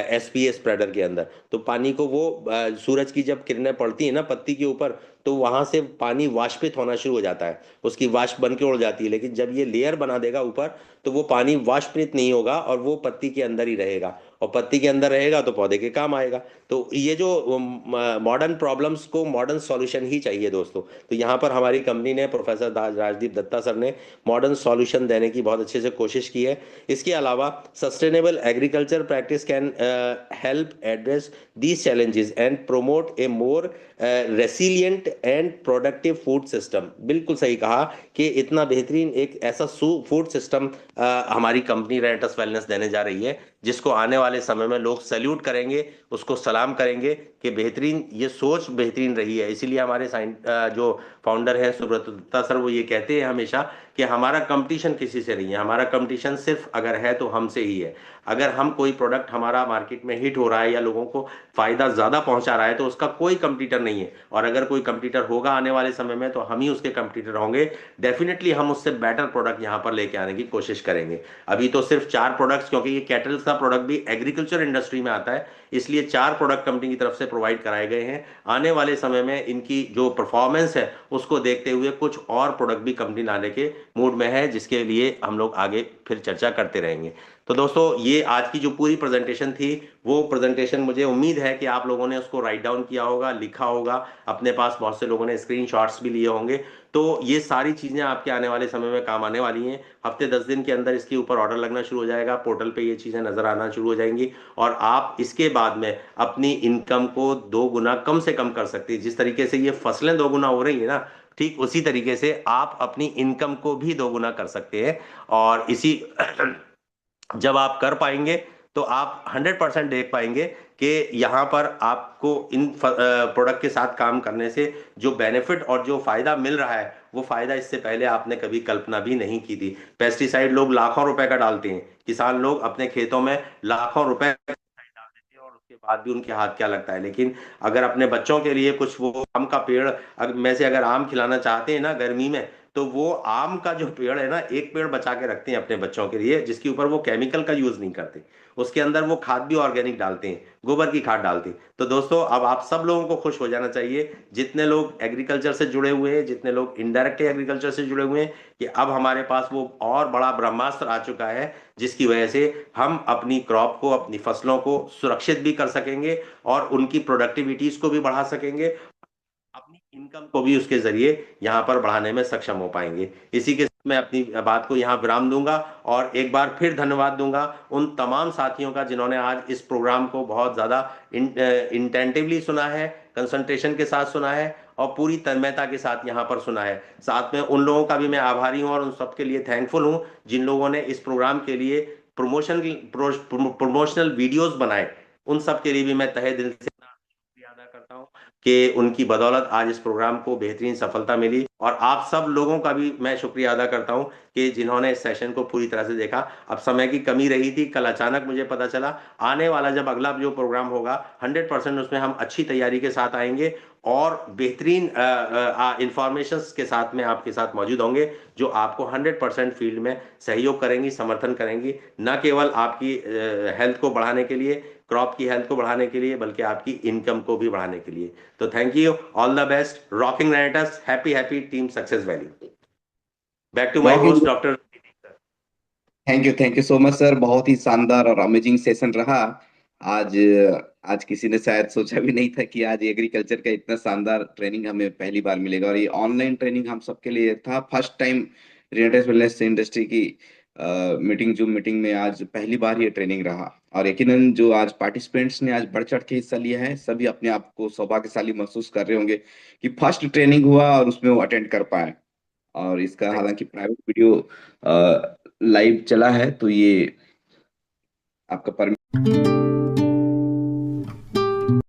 एसपीए स्प्रेडर के अंदर। तो पानी को वो सूरज की जब किरणें पड़ती है ना पत्ती के ऊपर, तो वहां से पानी वाष्पित होना शुरू हो जाता है, उसकी वाष्प बन के उड़ जाती है। लेकिन जब ये लेयर बना देगा ऊपर, तो वो पानी वाष्पित नहीं होगा और वो पत्ती के अंदर ही रहेगा, और पत्ती के अंदर रहेगा तो पौधे के काम आएगा। तो ये जो मॉडर्न प्रॉब्लम्स को मॉडर्न सॉल्यूशन ही चाहिए दोस्तों। तो यहाँ पर हमारी कंपनी ने, प्रोफेसर राजदीप दत्ता सर ने मॉडर्न सॉल्यूशन देने की बहुत अच्छे से कोशिश की है। इसके अलावा sustainable agriculture practice can help address these challenges and promote a more resilient and productive food system। बिल्कुल सही कहा कि इतना बेहतरीन एक ऐसा फूड सिस्टम हमारी कंपनी रेनेटस वेलनेस देने जा रही है, जिसको आने वाले समय में लोग सैल्यूट करेंगे, उसको सलाम करेंगे कि बेहतरीन, ये सोच बेहतरीन रही है। इसीलिए हमारे जो फाउंडर हैं सुब्रत दत्ता सर, वो ये कहते हैं हमेशा कि हमारा कंपटीशन किसी से नहीं है, हमारा कंपटीशन सिर्फ अगर है तो हमसे ही है। अगर हम कोई प्रोडक्ट हमारा मार्केट में हिट हो रहा है या लोगों को फायदा ज्यादा पहुंचा रहा है, तो उसका कोई कंपटीटर नहीं है। और अगर कोई कंपटीटर होगा आने वाले समय में, तो हम ही उसके कंपटीटर होंगे। डेफिनेटली हम उससे बेटर प्रोडक्ट यहाँ पर लेके आने की कोशिश करेंगे। अभी तो सिर्फ 4 प्रोडक्ट्स, क्योंकि ये कैटल्स का प्रोडक्ट भी एग्रीकल्चर इंडस्ट्री में आता है, इसलिए 4 प्रोडक्ट कंपनी की तरफ से प्रोवाइड कराए गए हैं। आने वाले समय में इनकी जो परफॉर्मेंस है उसको देखते हुए कुछ और प्रोडक्ट भी कंपनी लाने के मूड में है, जिसके लिए हम लोग आगे फिर चर्चा करते रहेंगे। तो दोस्तों, ये आज की जो पूरी प्रेजेंटेशन थी, वो प्रेजेंटेशन मुझे उम्मीद है कि आप लोगों ने उसको राइट डाउन किया होगा, लिखा होगा, अपने पास बहुत से लोगों ने स्क्रीनशॉट्स भी लिए होंगे। तो ये सारी चीजें आपके आने वाले समय में काम आने वाली हैं। हफ्ते 10 दिन के अंदर इसके ऊपर ऑर्डर लगना शुरू हो जाएगा, पोर्टल पे ये चीजें नजर आना शुरू हो जाएंगी, और आप इसके बाद में अपनी इनकम को 2 गुना कम से कम कर सकते हैं। जिस तरीके से ये फसलें 2 गुना हो रही है ना, ठीक उसी तरीके से आप अपनी इनकम को भी 2 गुना कर सकते हैं। और इसी जब आप कर पाएंगे, तो आप 100% देख पाएंगे कि यहाँ पर आपको इन प्रोडक्ट के साथ काम करने से जो बेनिफिट और जो फायदा मिल रहा है, वो फायदा इससे पहले आपने कभी कल्पना भी नहीं की थी। पेस्टिसाइड लोग लाखों रुपए का डालते हैं, किसान लोग अपने खेतों में लाखों रुपए का पेस्टिसाइड डाल देते हैं, और उसके बाद भी उनके हाथ क्या लगता है। लेकिन अगर अपने बच्चों के लिए कुछ, वो आम का पेड़ में से अगर आम खिलाना चाहते हैं ना गर्मी में, तो वो आम का जो पेड़ है ना, एक पेड़ बचा के रखते हैं अपने बच्चों के लिए, जिसके ऊपर वो केमिकल का यूज नहीं करते। उसके अंदर वो खाद भी ऑर्गेनिक डालते हैं, गोबर की खाद डालते हैं। तो दोस्तों, अब आप सब लोगों को खुश हो जाना चाहिए, जितने लोग एग्रीकल्चर से जुड़े हुए हैं, जितने लोग इनडायरेक्टली एग्रीकल्चर से जुड़े हुए हैं, कि अब हमारे पास वो और बड़ा ब्रह्मास्त्र आ चुका है, जिसकी वजह से हम अपनी क्रॉप को, अपनी फसलों को सुरक्षित भी कर सकेंगे, और उनकी प्रोडक्टिविटीज को भी बढ़ा सकेंगे, अपनी इनकम को भी उसके जरिए यहाँ पर बढ़ाने में सक्षम हो पाएंगे। इसी के साथ मैं अपनी बात को यहाँ विराम दूंगा, और एक बार फिर धन्यवाद दूंगा उन तमाम साथियों का जिन्होंने आज इस प्रोग्राम को बहुत ज्यादा इंटेंटिवली सुना है, कंसंट्रेशन के साथ सुना है, और पूरी तन्मयता के साथ यहाँ पर सुना है। साथ में उन लोगों का भी मैं आभारी हूँ और उन सबके लिए थैंकफुल हूँ, जिन लोगों ने इस प्रोग्राम के लिए प्रमोशनल वीडियोस बनाए। उन सब के लिए भी मैं तहे दिल से शुक्रिया अदा करता हूँ कि उनकी बदौलत आज इस प्रोग्राम को बेहतरीन सफलता मिली। और आप सब लोगों का भी मैं शुक्रिया अदा करता हूँ कि जिन्होंने इस सेशन को पूरी तरह से देखा। अब समय की कमी रही थी, कल अचानक मुझे पता चला। आने वाला जब अगला जो प्रोग्राम होगा, 100% उसमें हम अच्छी तैयारी के साथ आएंगे, और बेहतरीन इंफॉर्मेशन के साथ में आपके साथ मौजूद होंगे, जो आपको 100% फील्ड में सहयोग करेंगी, समर्थन करेंगी, न केवल आपकी हेल्थ को बढ़ाने के लिए, क्रॉप की हेल्थ को बढ़ाने के लिए, बल्कि आपकी इनकम को भी बढ़ाने के लिए। तो thank you, all the best, rocking रेनेटस, happy happy team success valley. Back to my बहुत host doctor. Thank you so much sir, बहुत ही शानदार और अमेजिंग सेशन रहा आज। आज किसी ने शायद सोचा भी नहीं था कि आज एग्रीकल्चर का इतना शानदार ट्रेनिंग हमें पहली बार मिलेगा, और ये ऑनलाइन ट्रेनिंग हम सबके लिए था first time. Related wellness industry की मीटिंग, जूम मीटिंग में आज पहली बार ये ट्रेनिंग रहा। और यकीनन जो आज पार्टिसिपेंट्स ने आज बढ़ चढ़ के हिस्सा लिया है, सभी अपने आप को सौभाग्यशाली महसूस कर रहे होंगे कि फर्स्ट ट्रेनिंग हुआ और उसमें वो अटेंड कर पाए। और इसका हालांकि प्राइवेट वीडियो लाइव चला है, तो ये आपका